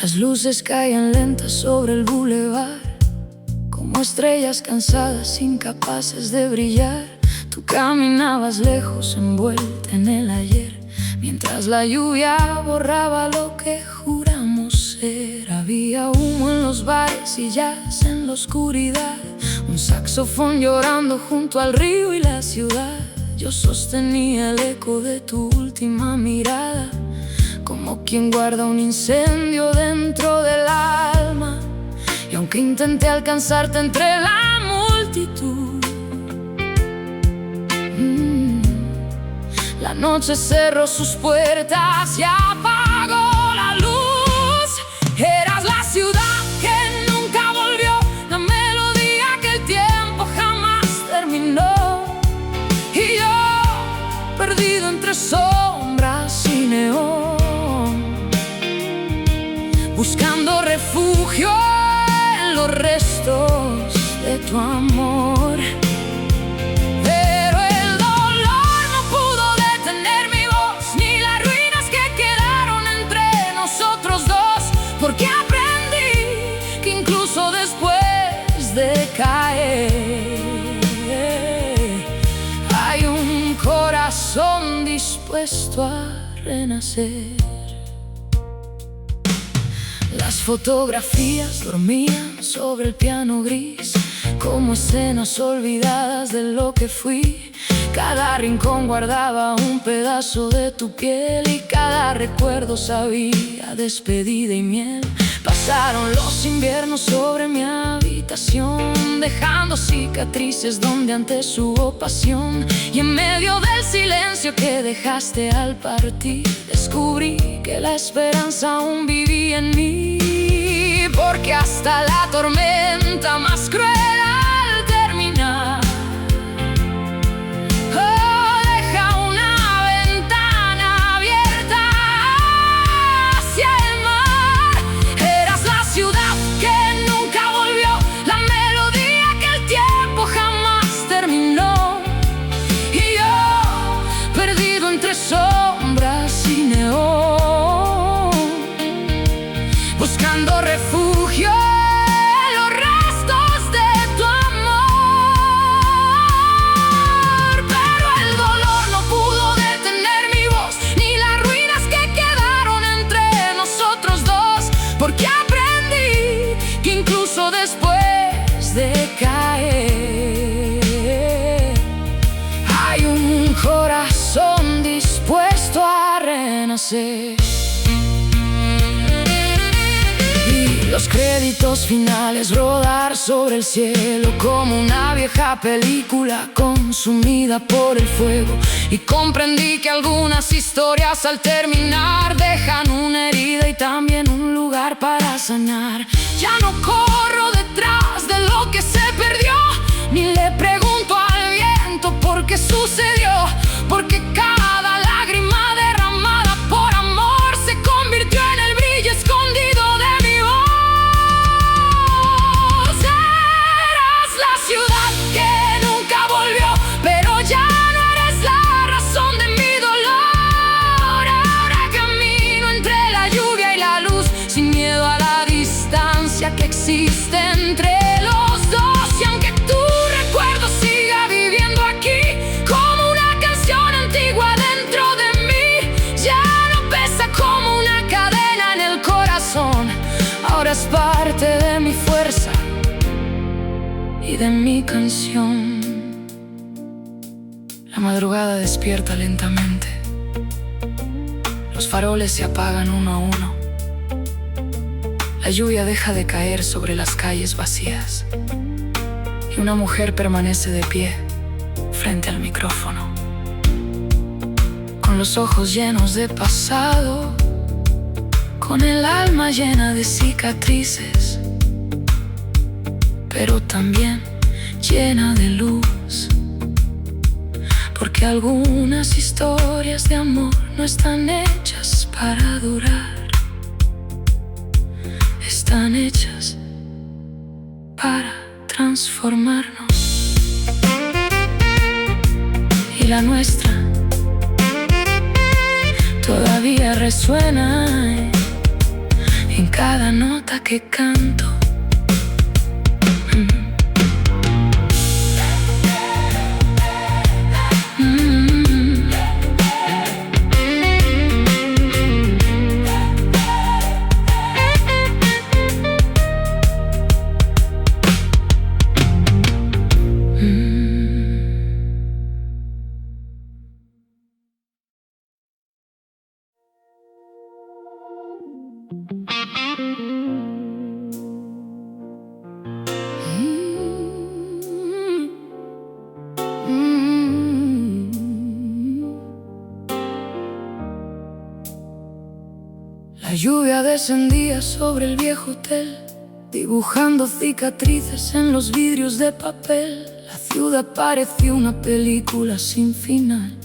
Las luces caían lentas sobre el bulevar, como estrellas cansadas, incapaces de brillar. Tú caminabas lejos, envuelta en el ayer, mientras la lluvia borraba lo que juramos ser. Había humo en los bares y jazz en la oscuridad, un saxofón llorando junto al río y la ciudad. Yo sostenía el eco de tu última mirada, como quien guarda un incendio dentro del alma. Y aunque intenté alcanzarte entre la multitud, la noche cerró sus puertas y apagó la luz. Eras la ciudad que nunca volvió, la melodía que el tiempo jamás terminó. Y yo, perdido entre sombras y neón, buscando refugio en los restos de tu amor. Pero el dolor no pudo detener mi voz, ni las ruinas que quedaron entre nosotros dos, porque aprendí que incluso después de caer hay un corazón dispuesto a renacer. Las fotografías dormían sobre el piano gris, como escenas olvidadas de lo que fui. Cada rincón guardaba un pedazo de tu piel, y cada recuerdo sabía a despedida y miel. Pasaron los inviernos sobre mi habitación, dejando cicatrices donde antes hubo pasión. Y en medio del silencio que dejaste al partir, descubrí que la esperanza aún vivía en mí. Porque hasta la tormenta más cruel al terminar, deja una ventana abierta hacia el mar. Eras la ciudad que nunca volvió, la melodía que el tiempo jamás terminó. Y yo, perdido entre sombras y neón, buscando refugio en los restos de tu amor. Pero el dolor no pudo detener mi voz, ni las ruinas que quedaron entre nosotros dos, porque aprendí que incluso después de caer hay un corazón dispuesto a renacer. Los créditos finales rodar sobre el cielo, como una vieja película consumida por el fuego. Y comprendí que algunas historias al terminar dejan una herida y también un lugar para sanar. Ya no corro detrás de lo que se perdió, ni le pregunto al viento por qué sucedió, porque cada lágrima derramada por amor se convirtió en el brillo escondido de mi voz. Ciudad que nunca volvió, pero ya no eres la razón de mi dolor. Ahora camino entre la lluvia y la luz, sin miedo a la distancia que existe entre los dos. Y aunque tu recuerdo siga viviendo aquí, parte de mi fuerza y de mi canción. La madrugada despierta lentamente. Los faroles se apagan uno a uno. La lluvia deja de caer sobre las calles vacías y una mujer permanece de pie frente al micrófono, con los ojos llenos de pasado, con el alma llena de cicatrices, pero también llena de luz, porque algunas historias de amor no están hechas para durar, están hechas para transformarnos. Y la nuestra todavía resuena en cada nota que canto. La lluvia descendía sobre el viejo hotel, dibujando cicatrices en los vidrios de papel. La ciudad parecía una película sin final,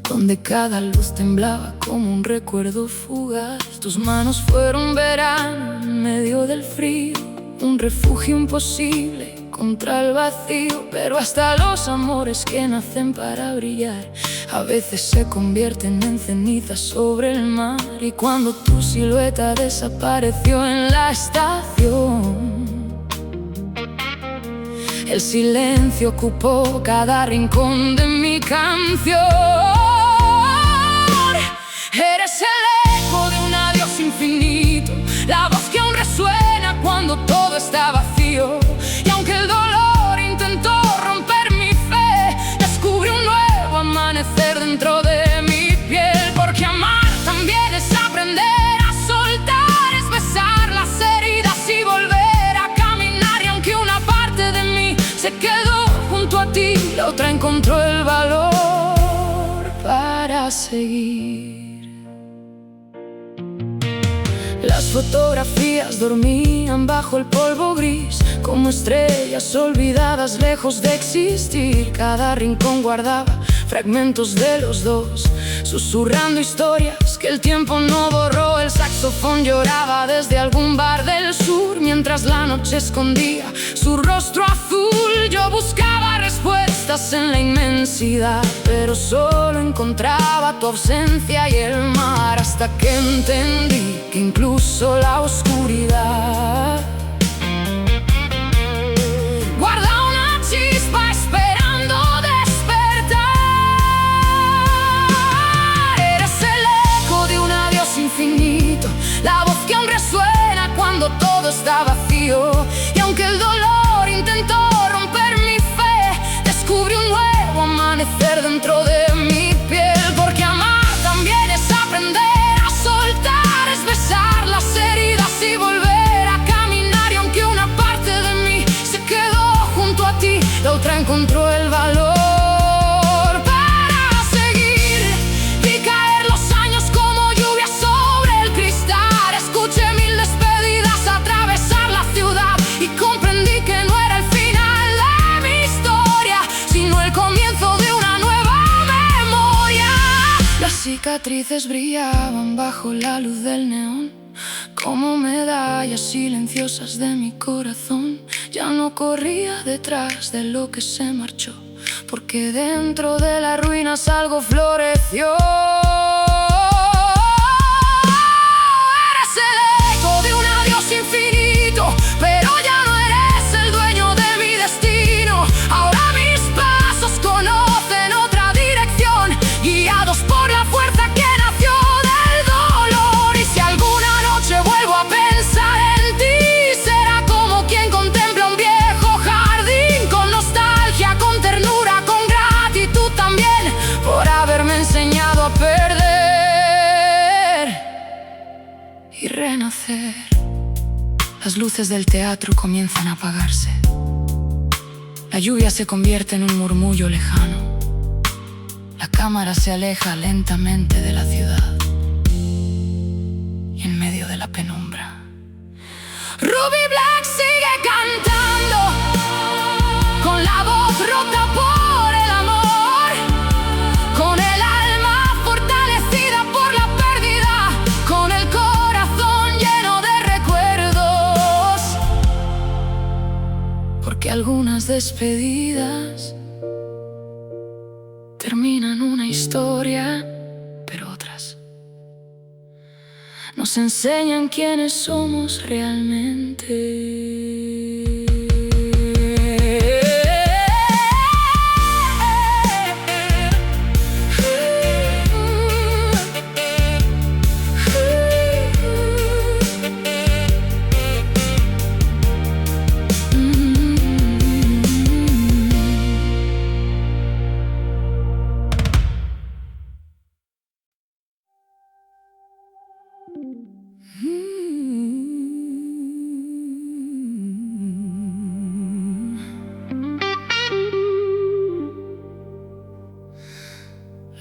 donde cada luz temblaba como un recuerdo fugaz. Tus manos fueron verano en medio del frío, un refugio imposible contra el vacío. Pero hasta los amores que nacen para brillar a veces se convierten en cenizas sobre el mar. Y cuando tu silueta desapareció en la estación, el silencio ocupó cada rincón de mi canción. Eres el eco de un adiós infinito, la voz que aún resuena cuando todo está vacío. Y aunque el dolor intentó romper mi fe, descubrí un nuevo amanecer dentro de mi piel. Porque amar también es aprender a soltar, es besar las heridas y volver a caminar. Y aunque una parte de mí se quedó junto a ti, la otra encontró el valor para seguir. Las fotografías dormían bajo el polvo gris, como estrellas olvidadas lejos de existir. Cada rincón guardaba fragmentos de los dos, susurrando historias que el tiempo no borró. El saxofón lloraba desde algún bar del sur, mientras la noche escondía su rostro azul. Yo buscaba respuestas en la inmensidad, pero solo encontraba tu ausencia y el mar, hasta que entendí que incluso la oscuridad guarda una chispa esperando despertar. Eres el eco de un adiós infinito, la voz que aún resuena cuando todo está vacío. Y aunque el dolor intentó romper mi fe, descubrí un nuevo amanecer dentro de mi piel. Porque amar también es aprender a soltar, es besar las heridas y volver a caminar. Y aunque una parte de mí se quedó junto a ti, la otra encontró el valor para seguir. Vi caer los años como lluvia sobre el cristal, escuché mil despedidas atravesar la ciudad y comprendí que no era el final de mi historia, sino el comienzo de una nueva memoria. Las cicatrices brillaban bajo la luz del neón, como medallas silenciosas de mi corazón. Ya no corría detrás de lo que se marchó, porque dentro de las ruinas algo floreció. Eres el eco de un adiós infinito, pero ya no eres el dueño de mi destino. Ahora mis pasos conocen otra dirección, guiados por la fuerza que nació del dolor. Y si alguna noche vuelvo a pensar en ti, será Las luces del teatro comienzan a apagarse. La lluvia se convierte en un murmullo lejano. La cámara se aleja lentamente de la ciudad. Y en medio de la penumbra, Ruby Black sigue cantando, con la voz rota por el amor, con el alma fortalecida por la pérdida, con el corazón lleno de recuerdos. Porque algunas despedidas terminan una historia, pero otras nos enseñan quiénes somos realmente.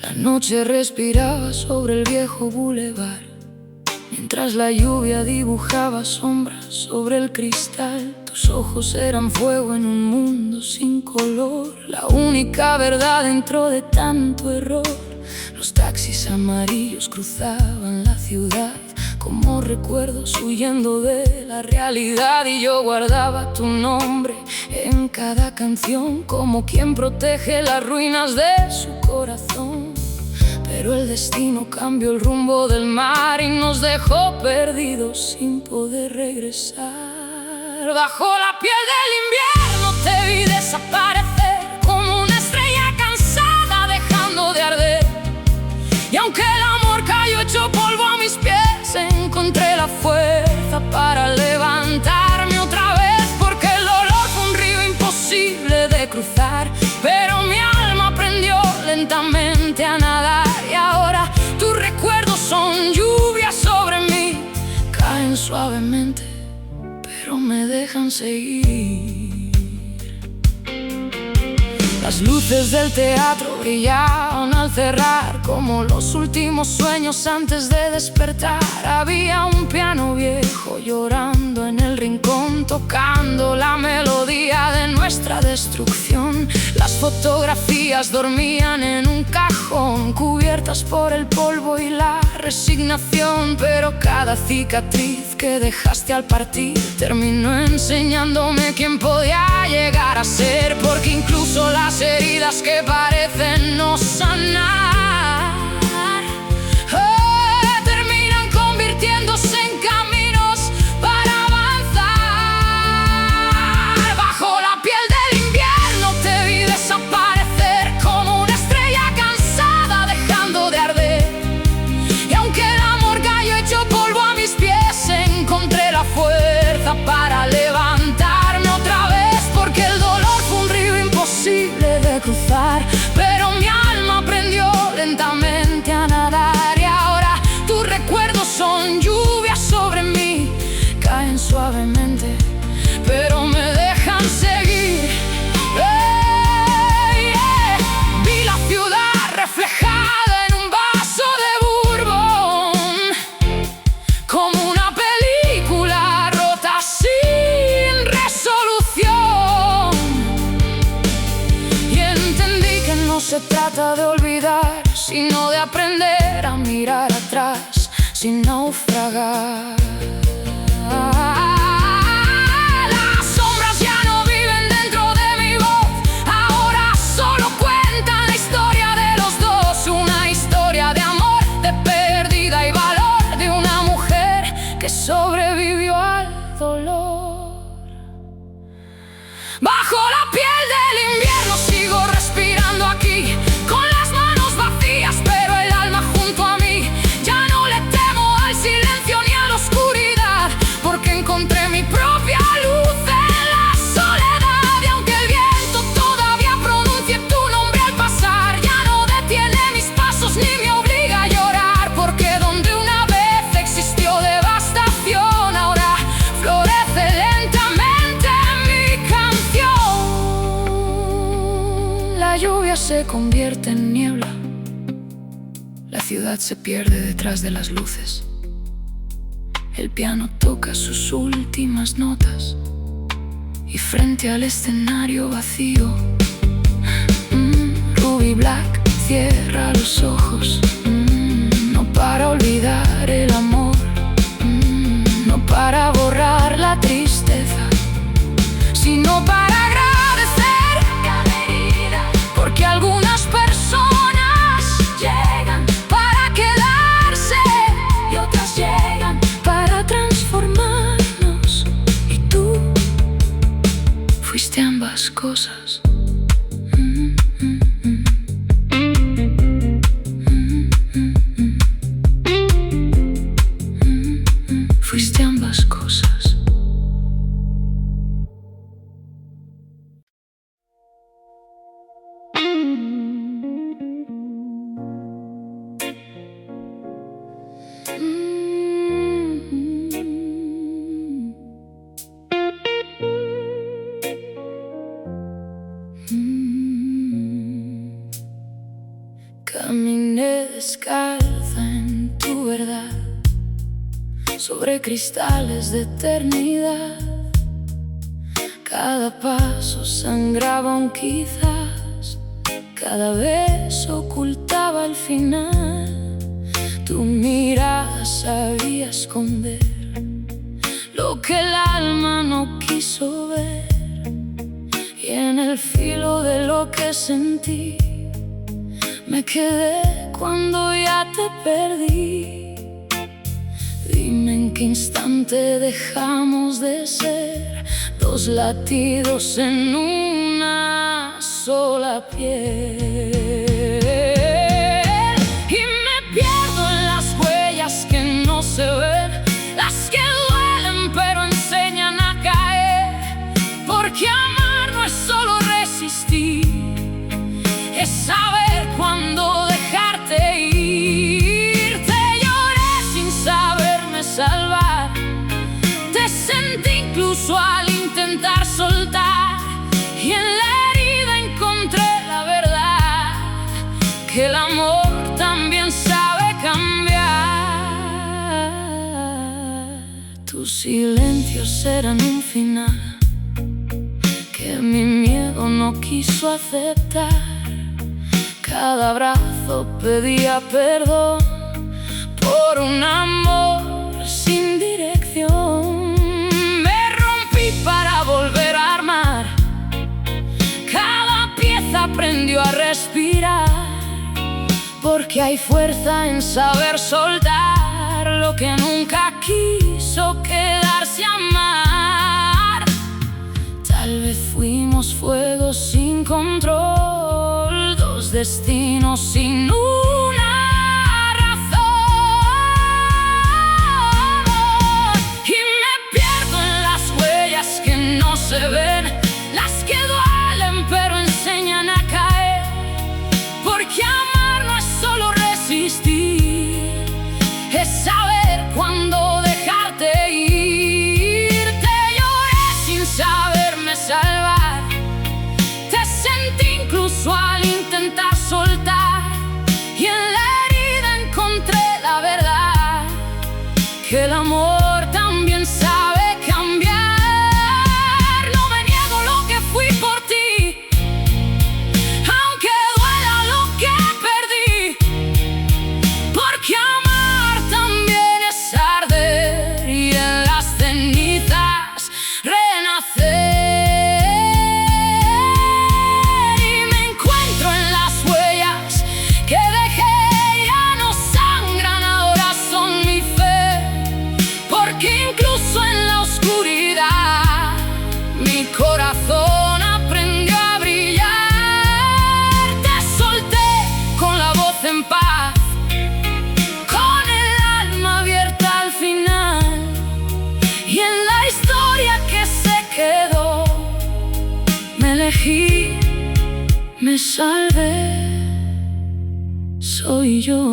La noche respiraba sobre el viejo bulevar, mientras la lluvia dibujaba sombras sobre el cristal. Tus ojos eran fuego en un mundo sin color, la única verdad dentro de tanto error. Los taxis amarillos cruzaban la ciudad como recuerdos huyendo de la realidad, y yo guardaba tu nombre en cada canción, como quien protege las ruinas de su corazón. Pero el destino cambió el rumbo del mar y nos dejó perdidos sin poder regresar. Bajo la piel del invierno te vi desaparecer como una estrella cansada dejando de arder. Y aunque el amor cayó hecho polvo a mis pies, encontré la fuerza para levantarme otra vez. Porque el dolor fue un río imposible de cruzar, pero mi alma aprendió lentamente a nadar. Y ahora tus recuerdos son lluvia sobre mí, caen suavemente, pero me dejan seguir. Las luces del teatro brillaban al cerrar, como los últimos sueños antes de despertar. Había un piano viejo llorando en el rincón, tocando la melodía de nuestra destrucción. Las fotografías dormían en un cajón, cubiertas por el polvo y la resignación. Pero cada cicatriz que dejaste al partir terminó enseñándome quién podía llegar a ser. Porque incluso las heridas que parecen no sanar, terminan convirtiéndose en caminos para avanzar. Bajo la piel del invierno te vi desaparecer como una estrella cansada dejando de arder. Y aunque el amor cayó hecho polvo a mis pies, encontré la fuerza para levantarme otra vez. Porque el dolor fue un río imposible de cruzar, pero mi alma aprendió lentamente a nadar. Y ahora tus recuerdos son lluvia sobre mí, caen suavemente, pero me dejan seguir. Vi la ciudad reflejada en un vaso de bourbon, como una película rota sin resolución. Y entendí que no se trata de olvidar, sino de aprender a mirar atrás sin naufragar. Las sombras ya no viven dentro de mi voz, ahora solo cuentan la historia de los dos. Una historia de amor, de pérdida y valor, de una mujer que sobrevivió al dolor. Bajo la piel del invierno sigo respirando aquí, con las manos vacías pero el alma junto a mí. Ya no le temo al silencio ni a la oscuridad, porque encontré mi propia luz en la soledad. Y aunque el viento todavía pronuncie tu nombre al pasar, ya no detiene mis pasos ni me obliga a llorar. Porque donde una vez existió devastación, ahora florece se convierte en niebla, la ciudad se pierde detrás de las luces. El piano toca sus últimas notas y frente al escenario vacío, Ruby Black cierra los ojos, no para olvidar el amor, no para borrar la tristeza, sino para agradecer cada herida, porque algunas personas llegan para quedarse y otras llegan para transformarnos. Y tú fuiste ambas cosas. Fuiste ambas cosas. Caminé descalza en tu verdad, sobre cristales de eternidad. Cada paso sangraba un quizás, cada beso ocultaba el final. Tu mirada sabía esconder lo que el alma no quiso ver, y en el filo de lo que sentí me quedé cuando ya te perdí. Dime en qué instante dejamos de ser dos latidos en una sola piel. Y me pierdo en las huellas que no se ven, las que duelen pero enseñan a caer, porque amar no es solo resistir, es saber cuándo dejarte ir. Te lloré sin saberme salvar, te sentí incluso al intentar soltar, y en la herida encontré la verdad, que el amor también sabe cambiar. Tus silencios eran un final que mi miedo no quiso aceptar. Cada abrazo pedía perdón por un amor sin dirección. Me rompí para volver a armar, cada pieza aprendió a respirar, porque hay fuerza en saber soltar lo que nunca quiso quedarse a amar. Tal vez fuimos fuego sin control, dos destinos sin una razón. Y me pierdo en las huellas que no se ven, las que duelen pero enseñan a caer, porque amar no es solo resistir, es saber cuándo dejarte ir. Te lloré sin saberme salvar, te sentí incluso al intentar soltar, y en la herida encontré la verdad, que el amor también sabe cambiar. No me niego lo que fui por ti, aunque duela lo que perdí, porque amar también es arder y en las cenizas renacer. Y me encuentro en las huellas que dejé, ya no sangran, ahora son mi fe, porque incluso en la oscuridad mi corazón aprendió a brillar. Te solté con la voz en paz, con el alma abierta al final, y en la historia que se quedó me elegí, me salvé, soy yo.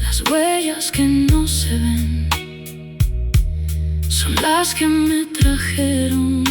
Las huellas que no se ven son las que me trajeron